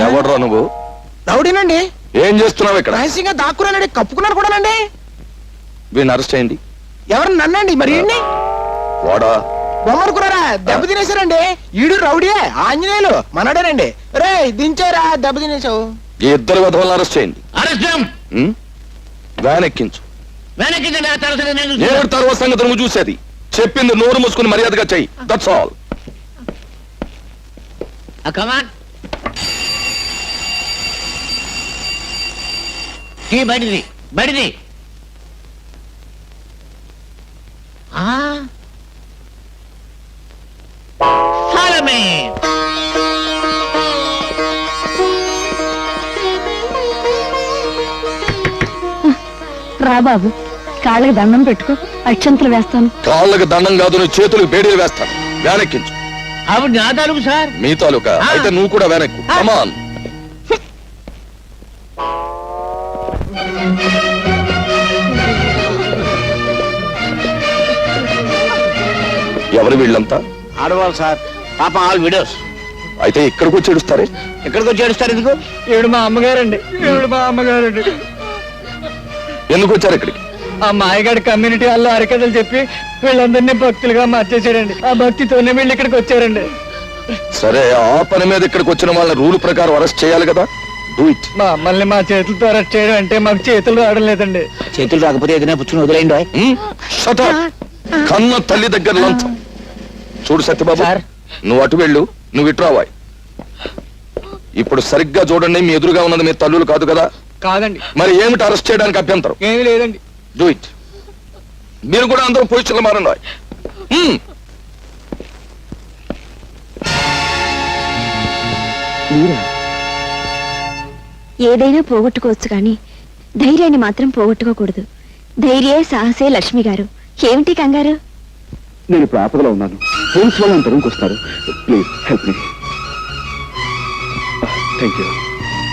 ఎవడ్రా నువ్వు? రౌడీనండి. ఏం చేస్తున్నావు ఇక్కడ? రహస్యంగా దాక్కున్నానండి, కప్పుకున్నాను కూడానండి. వీడిని అరెస్ట్ చేయండి. ఎవరు నన్నండి? మరి వాడా బొమ్మనుకున్నారా? దెబ్బ తినేశారండి. ఈడు రౌడీయే, ఆంజనేయులు మనడేనండి. రే దించారా, దెబ్బ తినేసావు. ఈ ఇద్దరు విధవలను అరెస్ట్ చేయండి. వ్యాన్ ఎక్కించు. నేను తర్వాత సంగతి నువ్వు చూసేది. చెప్పింది నోరు మూసుకుని మర్యాదగా చెయ్యి. That's all. కమాన్, బడిది. రా బాబు, కాళ్ళకి దండం పెట్టుకో, అక్షంతలు వేస్తాను. కాళ్ళకి దండం కాదు, నీ చేతులకు బేడీలు వేస్తాను. వెనక్కించు. ఆవిడ నా తాలూకు సార్. మీ తాలూకా అయితే నువ్వు కూడా వెనక్కు. కమాన్. ఎవరు వీళ్ళంతా? ఆడవాళ్ళు సార్, పాపం ఆల్ విడోస్. అయితే ఇక్కడికి వచ్చి ఏడుస్తారే? ఎక్కడికి వచ్చి ఏడుస్తారు ఎందుకు? ఈవిడ మా అమ్మగారండి, ఈవిడ మా అమ్మగారండి. ఎందుకు వచ్చారు ఇక్కడికి? ఆ మాయగాడి కమ్యూనిటీ వాళ్ళు అరకథలు చెప్పి వీళ్ళందరినీ భక్తులుగా మార్చేశాడండి. ఆ భక్తితోనే వీళ్ళు ఇక్కడికి వచ్చారండి. సరే, ఆ పని మీద ఇక్కడికి వచ్చిన వాళ్ళని రూల్ ప్రకారం అరెస్ట్ చేయాలి కదా. Do it. మా అమ్మల్ని మా చేతులతో అరెస్ట్ చేయడం అంటే మాకు చేతులు రావడం లేదండి. చేతులు రాకపోతే ఏదైనా పుచ్చుకుని వదిలేయండి. Shut up. కన్న తల్లి దగ్గర లంచం. చూడు సత్యబాబు, నువ్వు అటు వెళ్ళు, నువ్వు ఇటు రావాయి. ఇప్పుడు సరిగ్గా చూడండి, మీ ఎదురుగా ఉన్నది మీ తల్లులు కాదు కదా? కాదండి. మరి ఏమిటి అరెస్ట్ చేయడానికి అభ్యంతరం? ఏమీ లేదండి. Do it. మీరు కూడా అందరూ పొజిషన్లో మారండి. ఏదైనా పోగొట్టుకోవచ్చు కానీ ధైర్యాన్ని మాత్రం పోగొట్టుకోకూడదు. ధైర్యే సాహసే లక్ష్మి గారు. ఏమిటి కంగారు? నేను ఇప్పుడు ఆపదలో ఉన్నాను. పోలీసు వాళ్ళు అంతరంకి వస్తారు. Please help me. Thank you.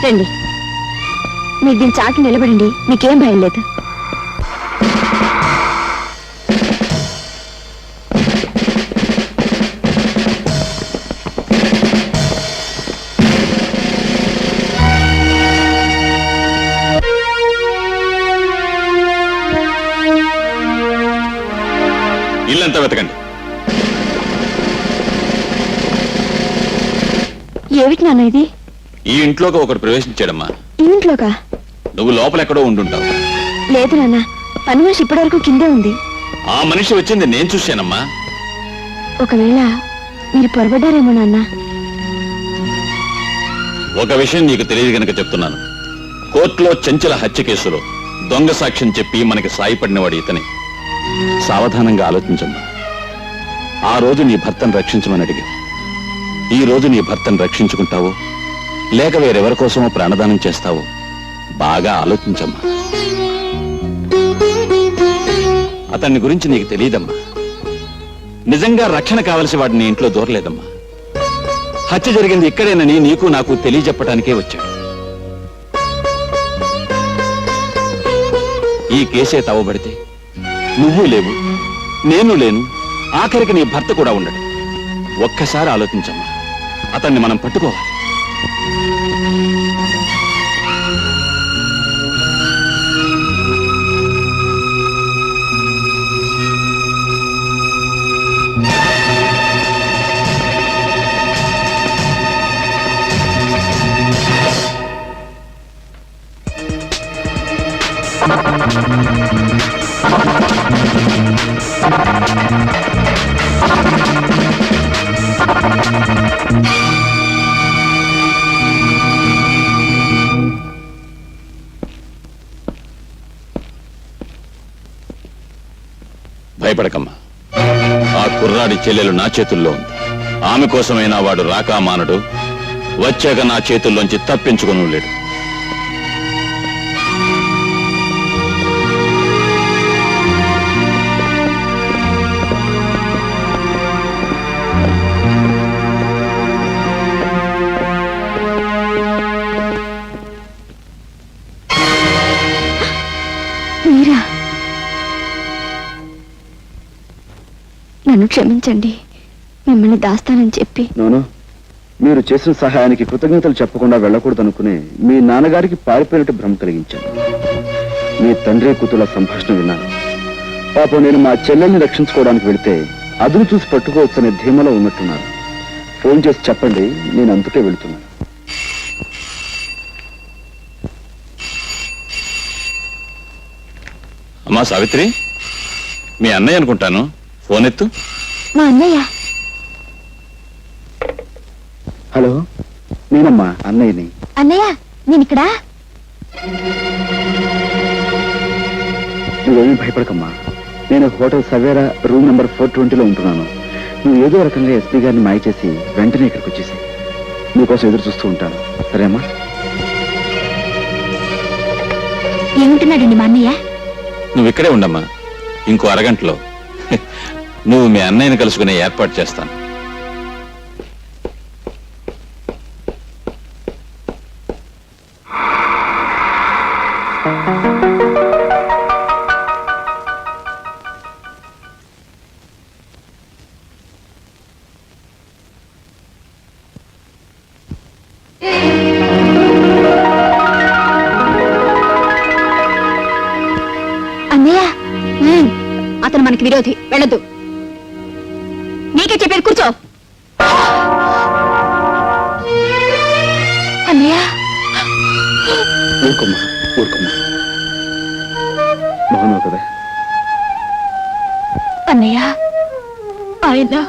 రండి, మీరు దీని చాకి నిలబడండి, మీకేం భయం లేదు. ఇల్లంతా వెతకండి. ఏమిటి నాన్న ఇది? ఈ ఇంట్లోకి ఒకరు ప్రవేశించాడమ్మా. ఈ ఇంట్లోకా? నువ్వు లోపల ఎక్కడో ఉండుంటావు. లేదు నాన్న, పని మనిషి ఇప్పటి వరకు కిందే ఉంది. ఆ మనిషి వచ్చింది నేను చూశానమ్మా. ఒకవేళ మీరు పొరబడ్డారేమో నాన్న. ఒక విషయం నీకు తెలియదు గనక చెప్తున్నాను. కోర్టులో చెంచల హత్య కేసులో దొంగ సాక్ష్యం చెప్పి మనకి సాయపడినవాడు ఇతనే. సావధానంగా ఆలోచించమ్మా. ఆ రోజు నీ భర్తను రక్షించమని అడిగి, ఈ రోజు నీ భర్తను రక్షించుకుంటావో లేక వేరెవరి కోసమో ప్రాణదానం చేస్తావో బాగా ఆలోచించమ్మా. అతన్ని గురించి నీకు తెలియదమ్మా. నిజంగా రక్షణ కావలసి వాడు నీ ఇంట్లో దూరలేదమ్మా. హత్య జరిగింది ఇక్కడేనని నీకు నాకు తెలియజెప్పడానికే వచ్చాడు. ఈ కేసే తవ్వబడితే నువ్వు లేవు, నేను లేను, ఆఖరికి నీ భర్త కూడా ఉండడు. ఒక్కసారి ఆలోచించమ్మా. అతన్ని మనం పట్టుకోవాలి. భయపడకమ్మా. ఆ కుర్రాడి చెల్లెలు నా చేతుల్లో ఉంది. ఆమె కోసమైనా వాడు రాకా మానడు. వచ్చాక నా చేతుల్లోంచి తప్పించుకుని లేడు. మీరా? నన్ను క్షమించండి, మిమ్మల్ని దాస్తానని చెప్పి. నోను, మీరు చేసిన సహాయానికి కృతజ్ఞతలు చెప్పకుండా వెళ్ళకూడదనుకునే మీ నాన్నగారికి పారిపోయినట్టు భ్రమ కలిగించాను. మీ తండ్రి కూతుల సంభాషణ విన్నాను. పాపం నేను మా చెల్లెల్ని రక్షించుకోవడానికి వెళితే అదును చూసి పట్టుకోవచ్చనే ధీమలో ఉన్నట్టున్నారు. ఫోన్ చేసి చెప్పండి, నేను అందుకే వెళుతున్నాను. అమ్మా సావిత్రి, మీ అన్నయ్య అనుకుంటాను. ఫోన్ ఎత్తు. మా అన్నయ్య. హలో, నేనమ్మా అన్నయ్యని. అన్నయ్య, నేను ఇక్కడ. నువ్వేమీ భయపడకమ్మా. నేను హోటల్ సవేరా రూమ్ నెంబర్ 420లో ఉంటున్నాను. నువ్వు ఏదో రకంగా ఎస్పీ గారిని మాయ చేసి వెంటనే ఇక్కడికి వచ్చేసి నీకోసం ఎదురు చూస్తూ ఉంటాను. సరేమ్మా? ఏముంటున్నాడండి మా అన్నయ్య? నువ్వు ఇక్కడే ఉండమ్మా. ఇంకో అరగంటలో నువ్వు మీ అన్నయ్యని కలుసుకునే ఏర్పాటు చేస్తాను. అన్నయ్య, అతను మనకి విరోధి, వెళ్ళదు. నీకే చెప్పేది, కూర్చో. అన్నయ్య, ఊరుకోమ్మా, ఊరుకోమ్మా. బాగున్నావు కదా? అన్నయ్య, ఆయన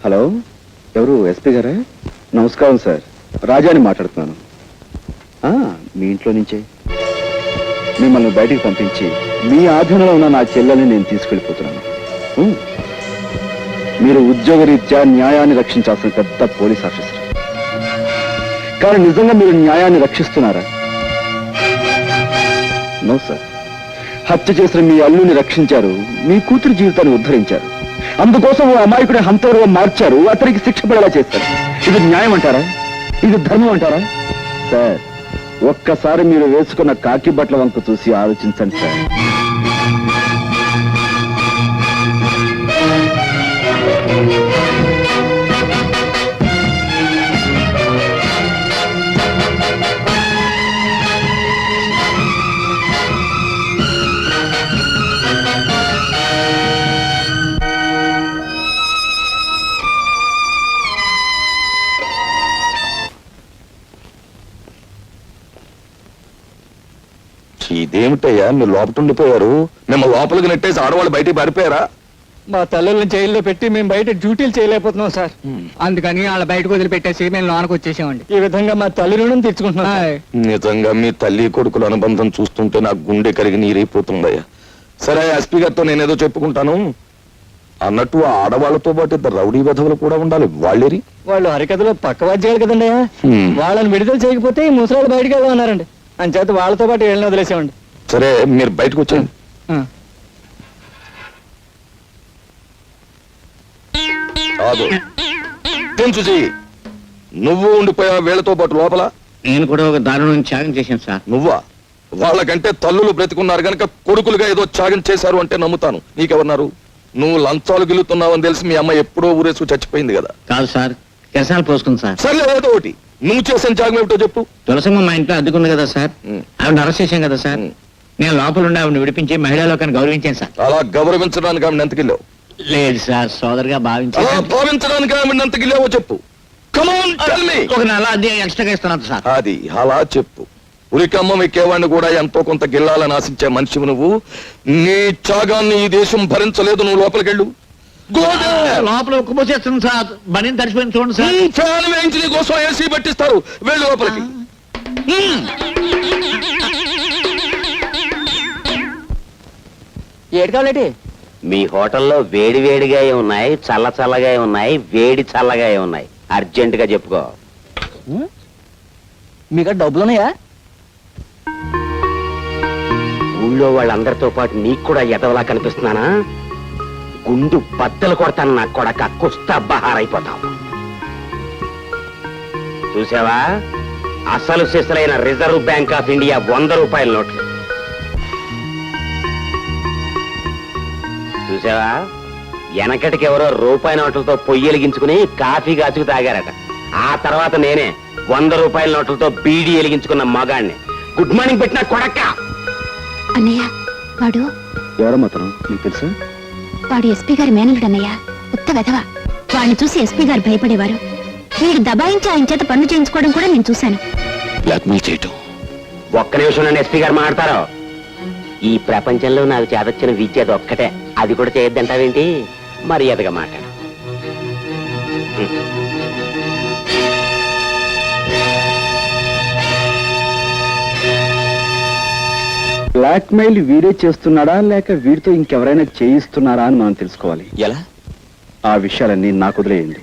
హలో, ఎవరు? ఎస్పీ గారా? నమస్కారం సార్, రాజాని మాట్లాడుతున్నాను. మీ ఇంట్లో నుంచే మిమ్మల్ని బయటికి పంపించి మీ ఆధీనంలో ఉన్న నా చెల్లెల్ని నేను తీసుకెళ్ళిపోతున్నాను. మీరు ఉద్యోగరీత్యా న్యాయాన్ని రక్షించాల్సిన పెద్ద పోలీస్ ఆఫీసర్. కానీ నిజంగా మీరు న్యాయాన్ని రక్షిస్తున్నారా? No sir. హత్య చేసిన మీ అల్లుని రక్షించారు, మీ కూతురు జీవితాన్ని ఉద్ధరించారు. అందుకోసం ఓ అమాయకుడి హంతవరుగా మార్చారు, అతనికి శిక్ష పడేలా చేశారు. ఇది న్యాయం అంటారా? ఇది ధర్మం అంటారా? సార్, ఒక్కసారి మీరు వేసుకున్న కాకి బట్టల వంక చూసి ఆలోచించండి సార్. ఇదేమిటయ్యా, మీరు లోపల ఉండిపోయారు? మేము లోపలికి నెట్టేసి ఆడవాళ్ళు బయటికి పారిపోయారా? మా తల్లుల్ని జైల్లో పెట్టి మేము బయట డ్యూటీలు చేయలేకపోతున్నాం సార్. అందుకని వాళ్ళ బయటకు వదిలిపెట్టేసి మేము లోనకు వచ్చేసామండి. ఈ విధంగా మా తల్లి రుణం తెచ్చుకుంటున్నాం. నిజంగా మీ తల్లి కొడుకుల అనుబంధం చూస్తుంటే నాకు గుండె కరిగి నీరైపోతుందయ్యా. సరే, ఎస్పీ గారితో నేనేదో చెప్పుకుంటాను. అన్నట్టు ఆ ఆడవాళ్లతో పాటు ఇద్దరు రౌడీ వెధవులు కూడా ఉండాలి. వాళ్ళేరి? వాళ్ళు హరికథలో పక్కవాడు చేయాలి కదండి. వాళ్ళని విడుదల చేయకపోతే ఈ ముసలాళ్ళు బయటకు వెళ్దామన్నారండి. అంచేత వాళ్ళతో పాటు వెళ్ళిన వదిలేసామండి. సరే, మీరు బయటకు వచ్చాను. చూసి నువ్వు ఉండిపోయా వీళ్ళతో పాటు లోపల? నేను కూడా ఒక దారుణం త్యాగం చేశాను సార్. నువ్వా? వాళ్ళకంటే తల్లులు బ్రతికున్నారు గనక కొడుకులుగా ఏదో త్యాగం చేశారు అంటే నమ్ముతాను. నీకెవరున్నారు? నువ్వు లంచాలు గిల్లుతున్నావని తెలిసి మీ అమ్మ ఎప్పుడో ఊరేసుకు చచ్చిపోయింది కదా. కాదు సార్, కిరసాలు పోసుకుంది సార్. సర్లే, ఏదో ఒకటి. నువ్వు చేసిన త్యాగం ఏమిటో చెప్పు. తులసమ్మ మా ఇంట్లో అద్దుకుంది కదా సార్, ఆవిడ అరెస్ట్ చేశాం కదా సార్. నేను లోపల ఉండి ఆవిడ విడిపించి మహిళా లోకాన్ని గౌరవించాను సార్. అలా గౌరవించడానికి ఆమె ఎంతకిల్లావు? లేదు సార్, సోదరుగా భావించాను. అలా భావించడానికి ఆమె ఎంతకిల్లావో చెప్పు. ఒక నెల అది ఎక్స్ట్రాగా ఇస్తున్నాను సార్. అది అలా చెప్పు. ఉరికమ్మ ఎక్కేవాడిని కూడా ఎంతో కొంత గిల్లాలని ఆశించే మనిషివి నువ్వు. నీ త్యాగాన్ని ఈ దేశం భరించలేదు. నువ్వు లోపలికెళ్ళు. లోపల ఉక్కుపోసేస్తుంది సార్. బనీని తడిచిపోయింది చూడండి సార్. ఫ్యాన్ వేయించి నీ కోసం ఏసీ పెట్టిస్తారు. వెళ్ళు లోపలికి. ఏడు కావాలంటే మీ హోటల్లో వేడి వేడిగా ఉన్నాయి, చల్ల చల్లగా ఉన్నాయి, వేడి చల్లగా ఉన్నాయి. అర్జెంట్ గా చెప్పుకో. మీకు డబ్బులున్నాయా? ఊళ్ళో వాళ్ళందరితో పాటు నీకు కూడా ఎదవలా కనిపిస్తున్నానా? గుండు బద్దలు కొడతాను నా కొడక. కుస్తా బహారైపోతావు. చూసావా? అసలు సిసలైన రిజర్వ్ బ్యాంక్ ఆఫ్ ఇండియా 100 రూపాయల నోట్లు చూసావా? వెనకటికి ఎవరో రూపాయి నోట్లతో పొయ్యి వెలిగించుకుని కాఫీ కాచుకు తాగారట. ఆ తర్వాత నేనే 100 రూపాయల నోట్లతో బీడీ వెలిగించుకున్న మగాణ్ణి. గుడ్ మార్నింగ్ పెట్టిన కొడక్క. అన్నయ్య, వాడు ఎవరమ్మా అతను? నీకు తెలుసా? వాడు ఎస్పీ గారి మేనలుడు అన్నయ్య. ఉత్త వెధవ. వాడిని చూసి ఎస్పీ గారు భయపడేవారు. వీడు దబాయించి ఆయన చేత పనులు చేయించుకోవడం కూడా నేను చూశాను. బ్లాక్మెయిల్ చేయటం. ఒక్క నిమిషం నన్ను ఎస్పీ గారు మాట్లాడతారు. ఈ ప్రపంచంలో నాకు చేదొచ్చిన విద్య అది ఒక్కటే. అది కూడా చేయొద్దంటావేంటి? మర్యాదగా మాట్లాడు. బ్లాక్ మెయిల్ వీడే చేస్తున్నాడా లేక వీడితో ఇంకెవరైనా చేయిస్తున్నారా అని మనం తెలుసుకోవాలి. ఎలా? ఆ విషయాలన్నీ నాకు వదిలేయండి.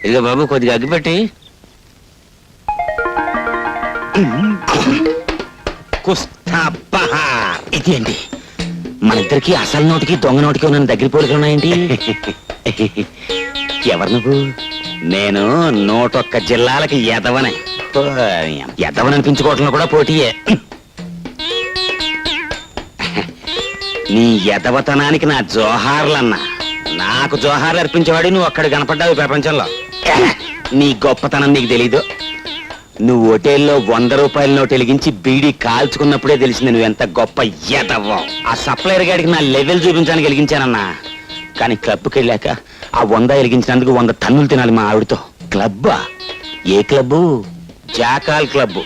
ఇదిగో బాబు కొద్దిగా అగ్గిపెట్టి. ఇదేంటి మన ఇద్దరికి అసలు నోటికి దొంగ నోటికి ఉన్న దగ్గర పోలికలు ఉన్నాయండి. ఎవరు నువ్వు? నేను 101 జిల్లాలకి ఎదవననిపించుకోవటంలో కూడా పోటీయే. నీ ఎదవతనానికి నా జోహార్లన్నా. నాకు జోహార్లు అర్పించేవాడు నువ్వు అక్కడ కనపడ్డావు ప్రపంచంలో. నీ గొప్పతనం నీకు తెలీదు. నువ్వు హోటల్లో 100 రూపాయల నోటు వెలిగించి బీడీ కాల్చుకున్నప్పుడే తెలిసింది నువ్వు ఎంత గొప్ప ఎదవ్వో. ఆ సప్లైర్ గాడికి నా లెవెల్ చూపించడానికి వెలిగించానన్నా. కానీ క్లబ్కి వెళ్ళాక ఆ 100 వెలిగించినందుకు 100 తన్నులు తినాలి మా ఆవిడతో. క్లబ్బా? ఏ క్లబ్బు? Jackal club.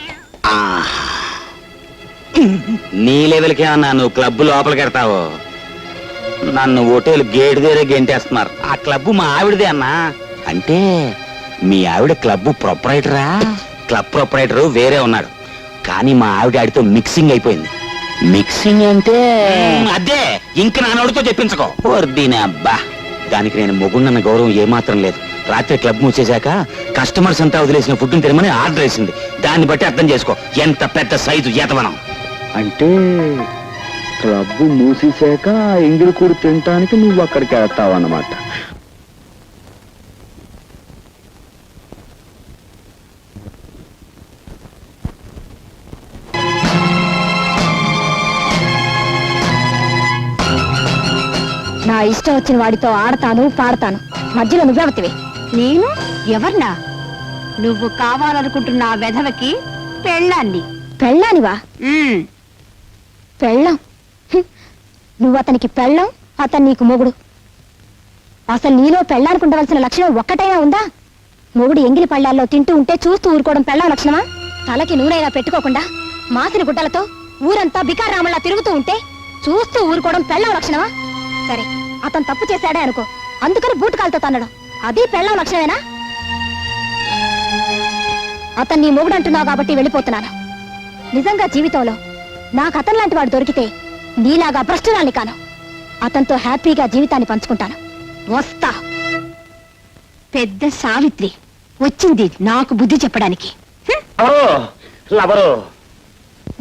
నీ లెవెల్కే అన్నా నువ్వు క్లబ్బు లోపలికి వెడతావు. నన్ను హోటల్ గేట్ దగ్గరే గెంటేస్తున్నారు. ఆ క్లబ్బు మా ఆవిడదే అన్నా. అంటే మీ ఆవిడ క్లబ్బు ప్రొపరైటరా? క్లబ్ ప్రొపరైటరు వేరే ఉన్నాడు, కానీ మా ఆవిడ ఆడితో మిక్సింగ్ అయిపోయింది. మిక్సింగ్ అంటే అదే, ఇంక నాన్నోడితో చెప్పించుకో. దీని అబ్బా, దానికి నేను మొగుండన్న గౌరవం ఏమాత్రం లేదు. రాత్రి క్లబ్ మూసేశాక కస్టమర్స్ అంతా వదిలేసిన ఫుడ్ని తినమని ఆర్డర్ వేసింది. దాన్ని బట్టి అర్థం చేసుకో ఎంత పెద్ద సైజు ఎదవనం. అంటే క్లబ్ మూసేశాక ఎంగిలి కూడు తినటానికి నువ్వు అక్కడికి వెళ్తావు అన్నమాట. నా ఇష్టం వచ్చిన వాడితో ఆడతాను, పాడతాను. మధ్యలో నువ్వెవతివి? నేను ఎవర్నా? నువ్వు కావాలనుకుంటున్న ఆ వెధవకి పెళ్ళాన్ని. పెళ్ళానివా? పెళ్ళం? నువ్వు అతనికి పెళ్ళం, అతను నీకు మొగుడు. అసలు నీలో పెళ్ళానుకుండవలసిన లక్షణం ఒక్కటైనా ఉందా? మొగుడు ఎంగిలి పళ్ళాల్లో తింటూ ఉంటే చూస్తూ ఊరుకోవడం పెళ్ళం లక్షణమా? తలకి నూనెలా పెట్టుకోకుండా మాసిన గుడ్డలతో ఊరంతా బికారామల్లా తిరుగుతూ ఉంటే చూస్తూ ఊరుకోవడం పెళ్ళం లక్షణమా? సరే, అతను తప్పు చేశాడే అనుకో, అందుకని బూటకాలతో తన్నడం అది పెళ్ళం లక్షణమేనా? అతన్ని నీ మొగుడు అంటున్నావు కాబట్టి వెళ్ళిపోతున్నాను. నిజంగా జీవితంలో నాకు అతను లాంటి వాడు దొరికితే నీలాగా భ్రష్టురాల్ని కాను. అతనితో హ్యాపీగా జీవితాన్ని పంచుకుంటాను. వస్తా. పెద్ద సావిత్రి వచ్చింది నాకు బుద్ధి చెప్పడానికి.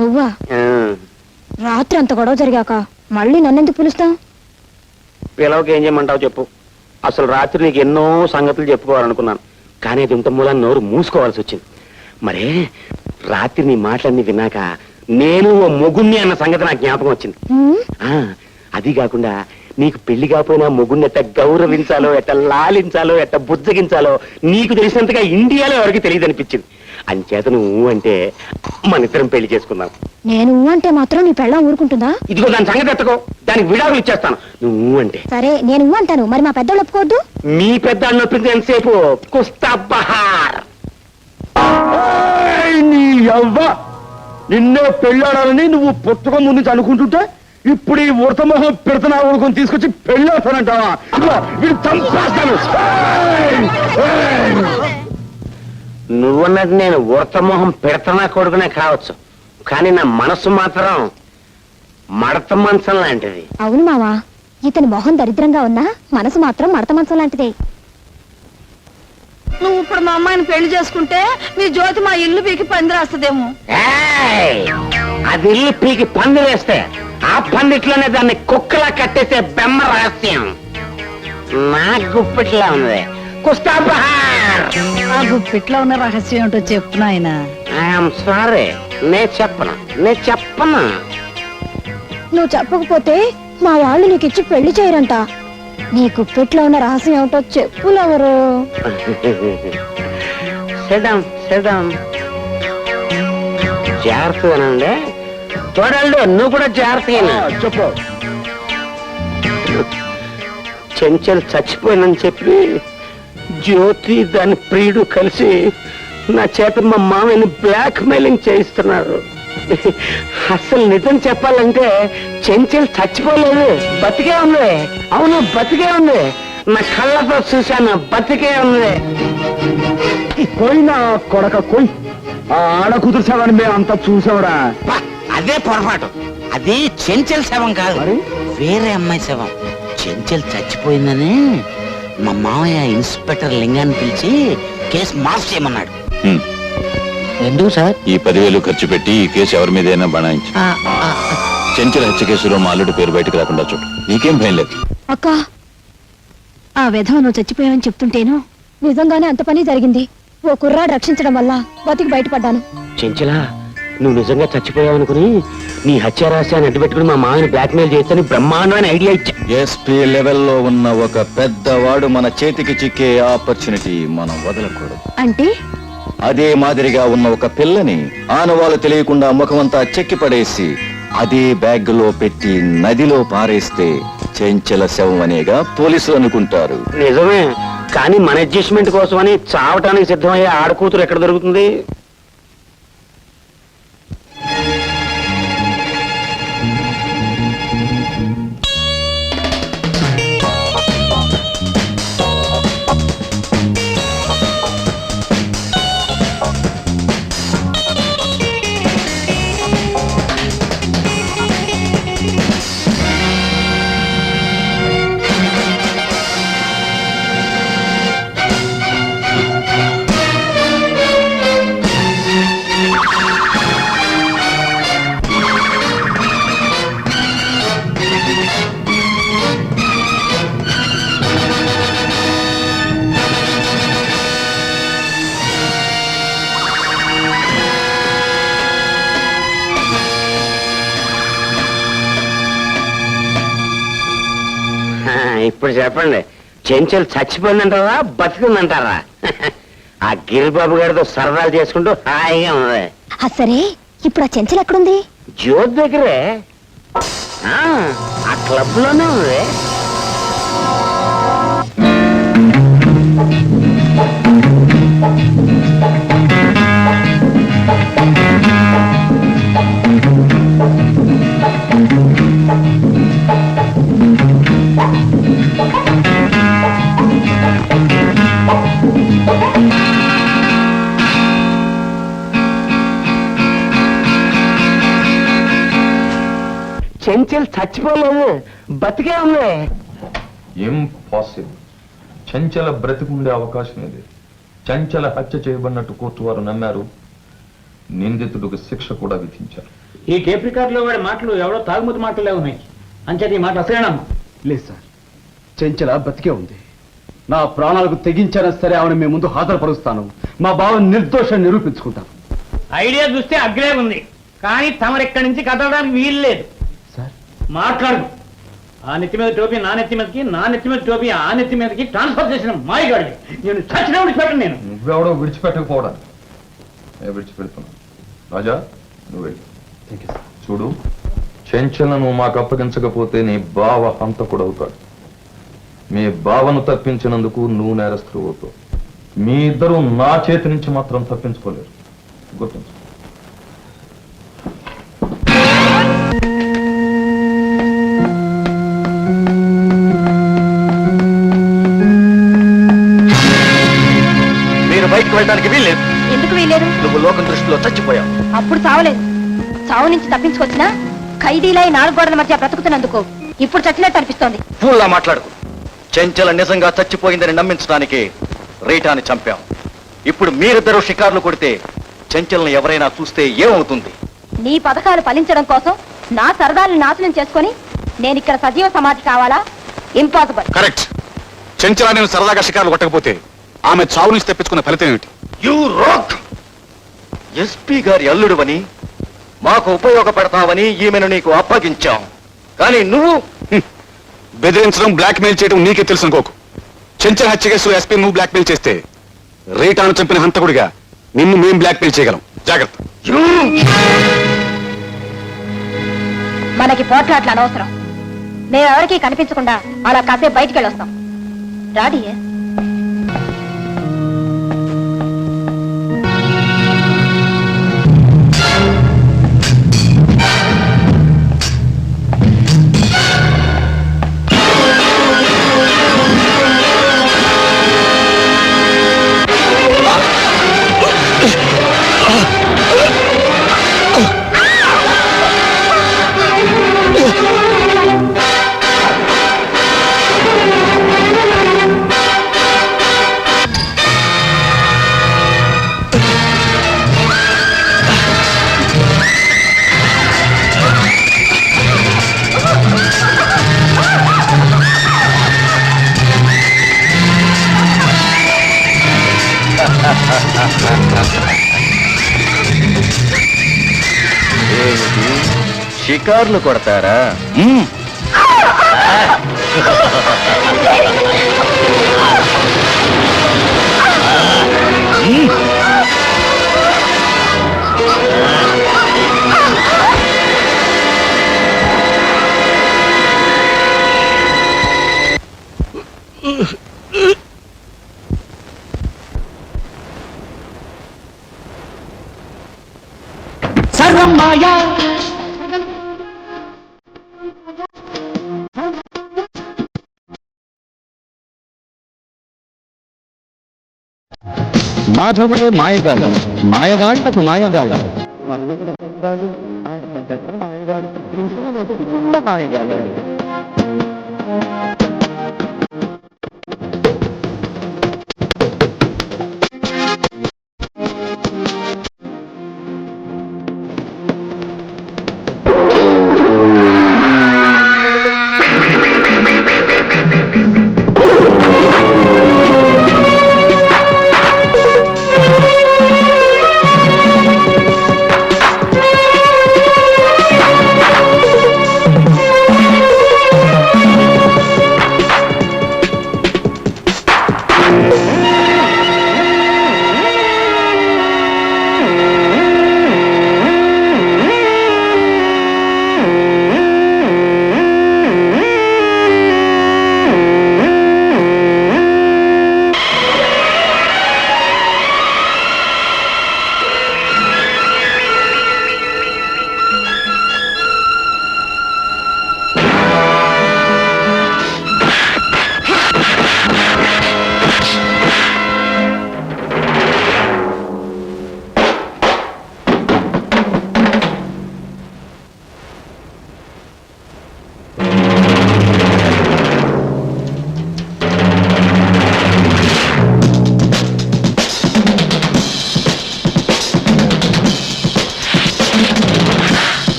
నువ్వా? రాత్రి అంత గొడవ జరిగాక మళ్ళీ నన్నెందుకు పిలుస్తావు? పిలవకి ఏం చేయమంటావు చెప్పు. అసలు రాత్రి నీకు ఎన్నో సంగతులు చెప్పుకోవాలనుకున్నాను, కానీ అది ఇంత మూలాన్ని నోరు మూసుకోవాల్సి వచ్చింది. మరే రాత్రి నీ మాటలన్నీ విన్నాక నేను ఓ మొగుణ్ణి అన్న సంగతి నాకు జ్ఞాపకం వచ్చింది. అది కాకుండా నీకు పెళ్లి కాకపోయినా మొగుణ్ణి ఎట్ట గౌరవించాలో, ఎట్ట లాలించాలో, ఎట్ట బుజ్జగించాలో నీకు తెలిసినంతగా ఇండియాలో ఎవరికి తెలియదు అనిపించింది. అంచేత నువ్వు అంటే మన ఇద్దరం పెళ్లి చేసుకుందాం. నేను అంటే మాత్రం నీ పెళ్ళం ఊరుకుంటుందా? ఇదిగో దాని సంగతి ఎత్తకో, దానికి విడాకులు ఇచ్చేస్తాను నువ్వు అంటే. సరే, నేను అంటాను, మరి మా పెద్దోళ్ళు ఒప్పుకోవద్దు. మీ పెద్ద నొప్పింది ఎంతసేపు? కుస్తా బహార్. నిన్నే పెళ్ళాడాలని నువ్వు పుస్తకం ముందు అనుకుంటుంటే ఇప్పుడు ఈ ఉడతమొహం పెడతనా ఊరుకొని తీసుకొచ్చి పెళ్ళాడతానంటావా? వీడు చంపేస్తాను. నువ్వన్నది నేను ఉడతమొహం పెడతనా కొడుకునే కావచ్చు, కానీ నా మనసు మాత్రం మడత మంచం లాంటిది. అవును మావా, ఇతని మొహం దరిద్రంగా ఉన్నా మనసు మాత్రం మడత మంచం లాంటిదే. నువ్వు ఇప్పుడు మా అమ్మాయిని పెళ్లి చేసుకుంటే మీ జ్యోతి మా ఇల్లు పీకి పందిరేస్తుందేమో. అది ఇల్లు పీకి పందిరేస్తే ఆ పందిట్లోనే దాన్ని కుక్కలా కట్టేసే బెమ్మ రహస్యం నా గుప్పిట్లా ఉంది. కుస్తా బహార్. ఆ గుప్పిట్లో ఉన్న రహస్యం ఏంటో చెప్పు నాయన. ఐఎమ్ సారీ, నేను చెప్పను. నువ్వు చెప్పకపోతే మా వాళ్ళు నీకు ఇచ్చి పెళ్లి చేయరంట. నీ గుప్పిట్లో ఉన్న రహస్యం ఏమిటో చెప్పులెవరు? జాగ్రత్తగానండి చూడండి, నువ్వు కూడా జాగ్రత్తగా చెప్పు. చెంచల్ చచ్చిపోయినని చెప్పి జ్యోతి దాని ప్రియుడు కలిసి నా చేత మా మామయ్యని బ్లాక్ మెయిలింగ్ చేయిస్తున్నారు. అసలు నిజం చెప్పాలంటే చెంచల్ చచ్చిపోలేదు, బతికే ఉంది. అవును, బతికే ఉంది. నా కళ్ళతో చూశాను, బతికే ఉంది. పోయినా కొడక కొయ్, ఆ ఆడ కుదుర్చావని మేము అంతా చూసావురా. అదే పొరపాటు. అది చెంచల్ శవం కాదు, వేరే అమ్మాయి శవం. చెంచల్ చచ్చిపోయిందని మా మామయ్య ఇన్స్పెక్టర్ లింగాన్ని పిలిచి కేసు మాఫ్ చేయమన్నాడు. ఎందుకు సార్? ఈ 10,000 ఖర్చు పెట్టి ఈ కేసు ఎవరి మీదైనా బనాయించు. చెంచల హత్య కేసులో మా అల్లుడి పేరు బయటకు రాకుండా చూడు. నీకేం భయం లేదు. అక్క, ఆ విధవ నువ్వు చచ్చిపోయావని చెప్తుంటేను నిజంగానే అంత పని జరిగింది. ఓ కుర్రాడు రక్షించడం వల్ల బతికి బయటపడ్డాను. చెంచలా, నువ్వు నిజంగా చచ్చిపోయావనుకుని నీ హత్య రహస్యాన్ని అడ్డుపెట్టుకుని మా మామని బ్లాక్మెయిల్ చేయొచ్చని బ్రహ్మాండమైన ఐడియా ఇచ్చా. ఎస్పీ లెవెల్లో ఉన్న ఒక పెద్దవాడు మన చేతికి చిక్కే ఆపర్చునిటీ మనం వదలకూడదు. అంటే అదే మాదిరిగా ఉన్న ఒక పిల్లని ఆనవాళ్ళు తెలియకుండా ముఖమంతా చెక్కి పడేసి అదే బ్యాగ్ లో పెట్టి నదిలో పారేస్తే చెంచల శవం అనేగా పోలీసులు అనుకుంటారు. నిజమే, కానీ మన అడ్జస్ట్మెంట్ కోసమని చావటానికి సిద్ధమయ్యే ఆడకూతురు ఎక్కడ దొరుకుతుంది? ఇప్పుడు చెప్పండి, చెంచల్ చచ్చిపోయిందంటారా బతికిందంటారా? ఆ గిరిబాబు గారితో సరదాలు చేసుకుంటూ హాయిగా ఉంది. సరే, ఇప్పుడు ఆ చెంచల్ ఎక్కడుంది? జ్యోతి దగ్గరే, ఆ క్లబ్ లోనే ఉంది. చెంచల్ చచ్చిపోలేదు, బతికే ఉంది. ఇంపాసిబుల్. చంచల బ్రతికుండే అవకాశం లేదు. చంచల హత్య చేయబడినట్టు కోర్టు వారు నమ్మారు. నిందితుడికి శిక్ష కూడా విధించారు. ఈ టేప్ రికార్డులో వాడి మాటలు ఎవరో తాగుమతి మాటలే ఉన్నాయి. అంచేత ఈ మాట అసలేనమ్మా. లేదు సార్, చెంచల బతికే ఉంది. నా ప్రాణాలకు తెగించారా సరే ఆవిడ మీ ముందు హాజరుపరుస్తాను. మా బావని నిర్దోషం నిరూపించుకుంటాను. ఐడియా చూస్తే అగ్రే ఉంది, కానీ తమరెక్కడి నుంచి కదలడానికి వీలు లేదు. మాట్లాడు. ఆ నెత్తి మీద టోపీ నా నెత్తి మీదకి, నా నెత్తి మీద టోపీ ఆ నెత్తి మీదకి ట్రాన్స్ఫర్ చేసిన మాయగాడి. నేను చచ్చిన విడిచిపెట్టను. నేను నువ్వెవడో విడిచిపెట్టకపోవడానికి విడిచిపెడుతున్నా. రాజా, నువ్వు చూడు, చెంచలను మాకు అప్పగించకపోతే నీ బావ హంతకుడు అవుతాడు. మీ బావను తప్పించినందుకు నువ్వు నేరస్తులు అవుతావు. మీ ఇద్దరు నా చేతి నుంచి మాత్రం తప్పించుకోలేరు, గుర్తుంచు. బయటకు వెళ్ళడానికి వీల్లేదు. ఎందుకు వీల్లేదు? నువ్వు లోకం దృష్టిలో చచ్చిపోయావు. అప్పుడు చావలేదు. చావు నుంచి తప్పించుకొచ్చినా ఖైదీలై 4 గోడల మధ్య బ్రతుకుతున్నందుకు ఇప్పుడు చచ్చినట్టు అనిపిస్తోంది. ఫూల్లా మాట్లాడుకు. చెంచల నిజంగా చచ్చిపోయిందని నమ్మించడానికి రీటాని చంపాం. ఇప్పుడు మీరిద్దరూ షికార్లు కొడితే చెంచల్ని ఎవరైనా చూస్తే ఏమవుతుంది? నీ పథకాలు ఫలించడం కోసం నా సరదాలను నాశనం చేసుకొని నేను ఇక్కడ సజీవ సమాధి కావాలా? ఇంపాసిబుల్. కరెక్ట్. చెంచల నేను సరదాగా షికార్లు కొట్టకపోతే ఆమె చావు నుంచి తెప్పించుకున్న ఫలితం ఏమిటి? You rock. ఎస్పీ గారి అల్లుడువని, మాకు ఉపయోగపడతావని ఈమెను నీకు అప్పగించాం. కానీ నువ్వు బెదిరించడం, బ్లాక్ మెయిల్ చేయడం నీకే తెలుసు అనుకోకు. చెంచల హత్య కేసులో ఎస్పీ నువ్వు బ్లాక్ మెయిల్ చేస్తే రీటాను చంపిన హంతకుడిగా నిన్ను మేం బ్లాక్ మెయిల్ చేయగలం. జాగ్రత్త. మనకి పోట్లాట్లు అనవసరం. మేమెవరికి కనిపించకుండా అలా కాసేపు బయటికి వెళ్ళొస్తాం. రాడి. షికార్లు కొడతారా? సర్వం మాయా మాధవుడే మాయగాడు, మాయగాళ్లకు మాయగాడు.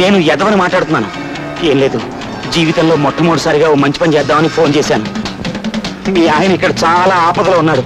నేను ఎదవని మాట్లాడుతున్నాను. ఏం లేదు, జీవితంలో మొట్టమొదటిసారిగా ఓ మంచి పని చేద్దామని ఫోన్ చేశాను. మీ ఆయన ఇక్కడ చాలా ఆపదలో ఉన్నాడు.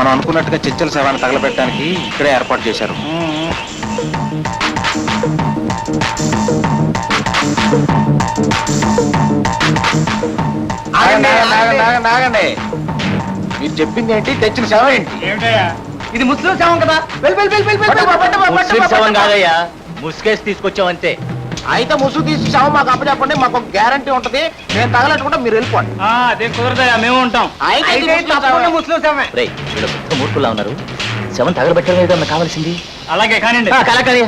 మనం అనుకున్నట్టుగా చెంచల శవాన్ని తగలబెట్టడానికి ఇక్కడే ఏర్పాటు చేశారు. ఆగండి. మీరు చెప్పింది ఏంటి? తెచ్చిన శవం ఏంటి? ఇది ముస్లిం శవం కదా. ముస్లిం శవం కాదయ్యా, ముసుకేసి తీసుకొచ్చామంతే. అయితే ముసుగు తీసి శవం మాకు అప్పచెప్పండి, మాకు ఒక గ్యారంటీ ఉంటది. నేను తగలట్టుకుంటా, మీరు వెళ్ళిపోండి. అదే కుదరదయ్యా, మేము ఉంటాం. ముస్లిం శవమే. రేయ్, వీళ్ళు మూర్ఖులా ఉన్నారు. శవం తగలబెట్టడం ఏదన్నా కావాల్సింది. అలాగే కానివ్వండి. కలకలి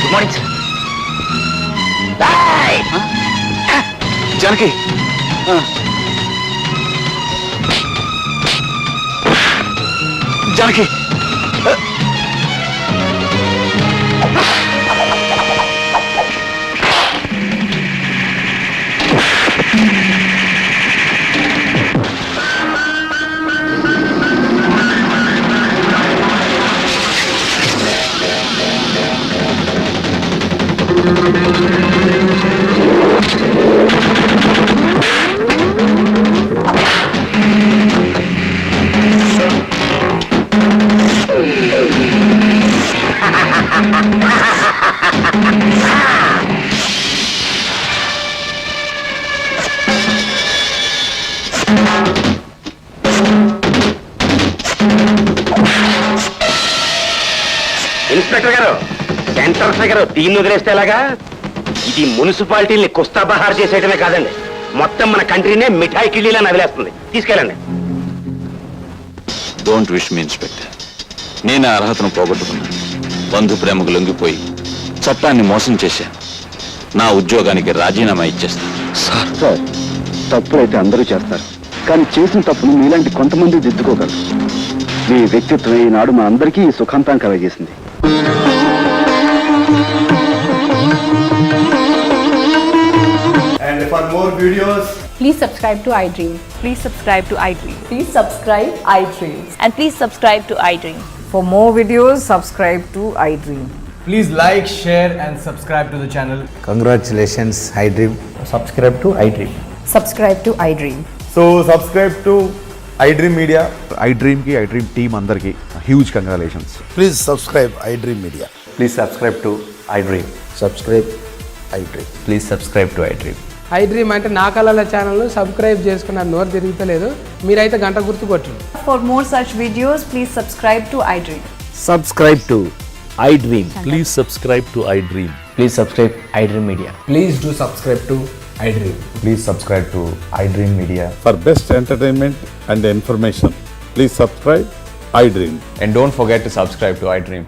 గుడ్ మార్నింగ్ సార్. జానకి జానకి ఇన్స్పెక్టర్ గారు, సెంటర్ ఫిగర్ దీన్ని వదిలేస్తే ఎలాగా? ఇది మున్సిపాలిటీని కుస్తాబహార్ చేసేయటమే కాదండి, మొత్తం మన కంట్రీనే మిఠాయి కిళ్ళీలా నదిలేస్తుంది. తీసుకెళ్ళండి. Don't wish me inspector. నేను ఆ అర్హతను పోగొట్టుకున్నాను. బంధు ప్రేమకు లొంగిపోయి చట్టాన్ని మోసం చేశాను. నా ఉద్యోగానికి రాజీనామా ఇచ్చేస్తాను. సార్, తప్పులైతే అందరూ చేస్తారు, కానీ చేసిన తప్పును మీలాంటి కొంతమంది దిద్దుకోగలరు. మీ వ్యక్తిత్వం ఈనాడు మా అందరికీ ఈ సుఖాంతాన్ని కలగజేసింది. And for more videos, Please subscribe to iDream. Please subscribe to iDream. Please subscribe iDream. And please subscribe to iDream. For more videos, subscribe to iDream. please like, share and subscribe to the channel. Congratulations, iDream. Subscribe to iDream. Subscribe to iDream. So subscribe to iDream Media. iDream కి iDream team అందరికీ huge congratulations. Please subscribe iDream Media. Please subscribe to iDream. Subscribe iDream. Please subscribe to iDream. iDream అంటే నా కళల channel subscribe చేసుకున్న నోరు తిరుగుతలేదు. మీరైతే గంట గుర్తు కొట్టండి. For more such videos, please subscribe to iDream. Subscribe to iDream. Please subscribe to iDream. Please subscribe iDream Media. Please do subscribe to iDream. Please subscribe to iDream Media. For best entertainment and information, please subscribe iDream. And don't forget to subscribe to iDream.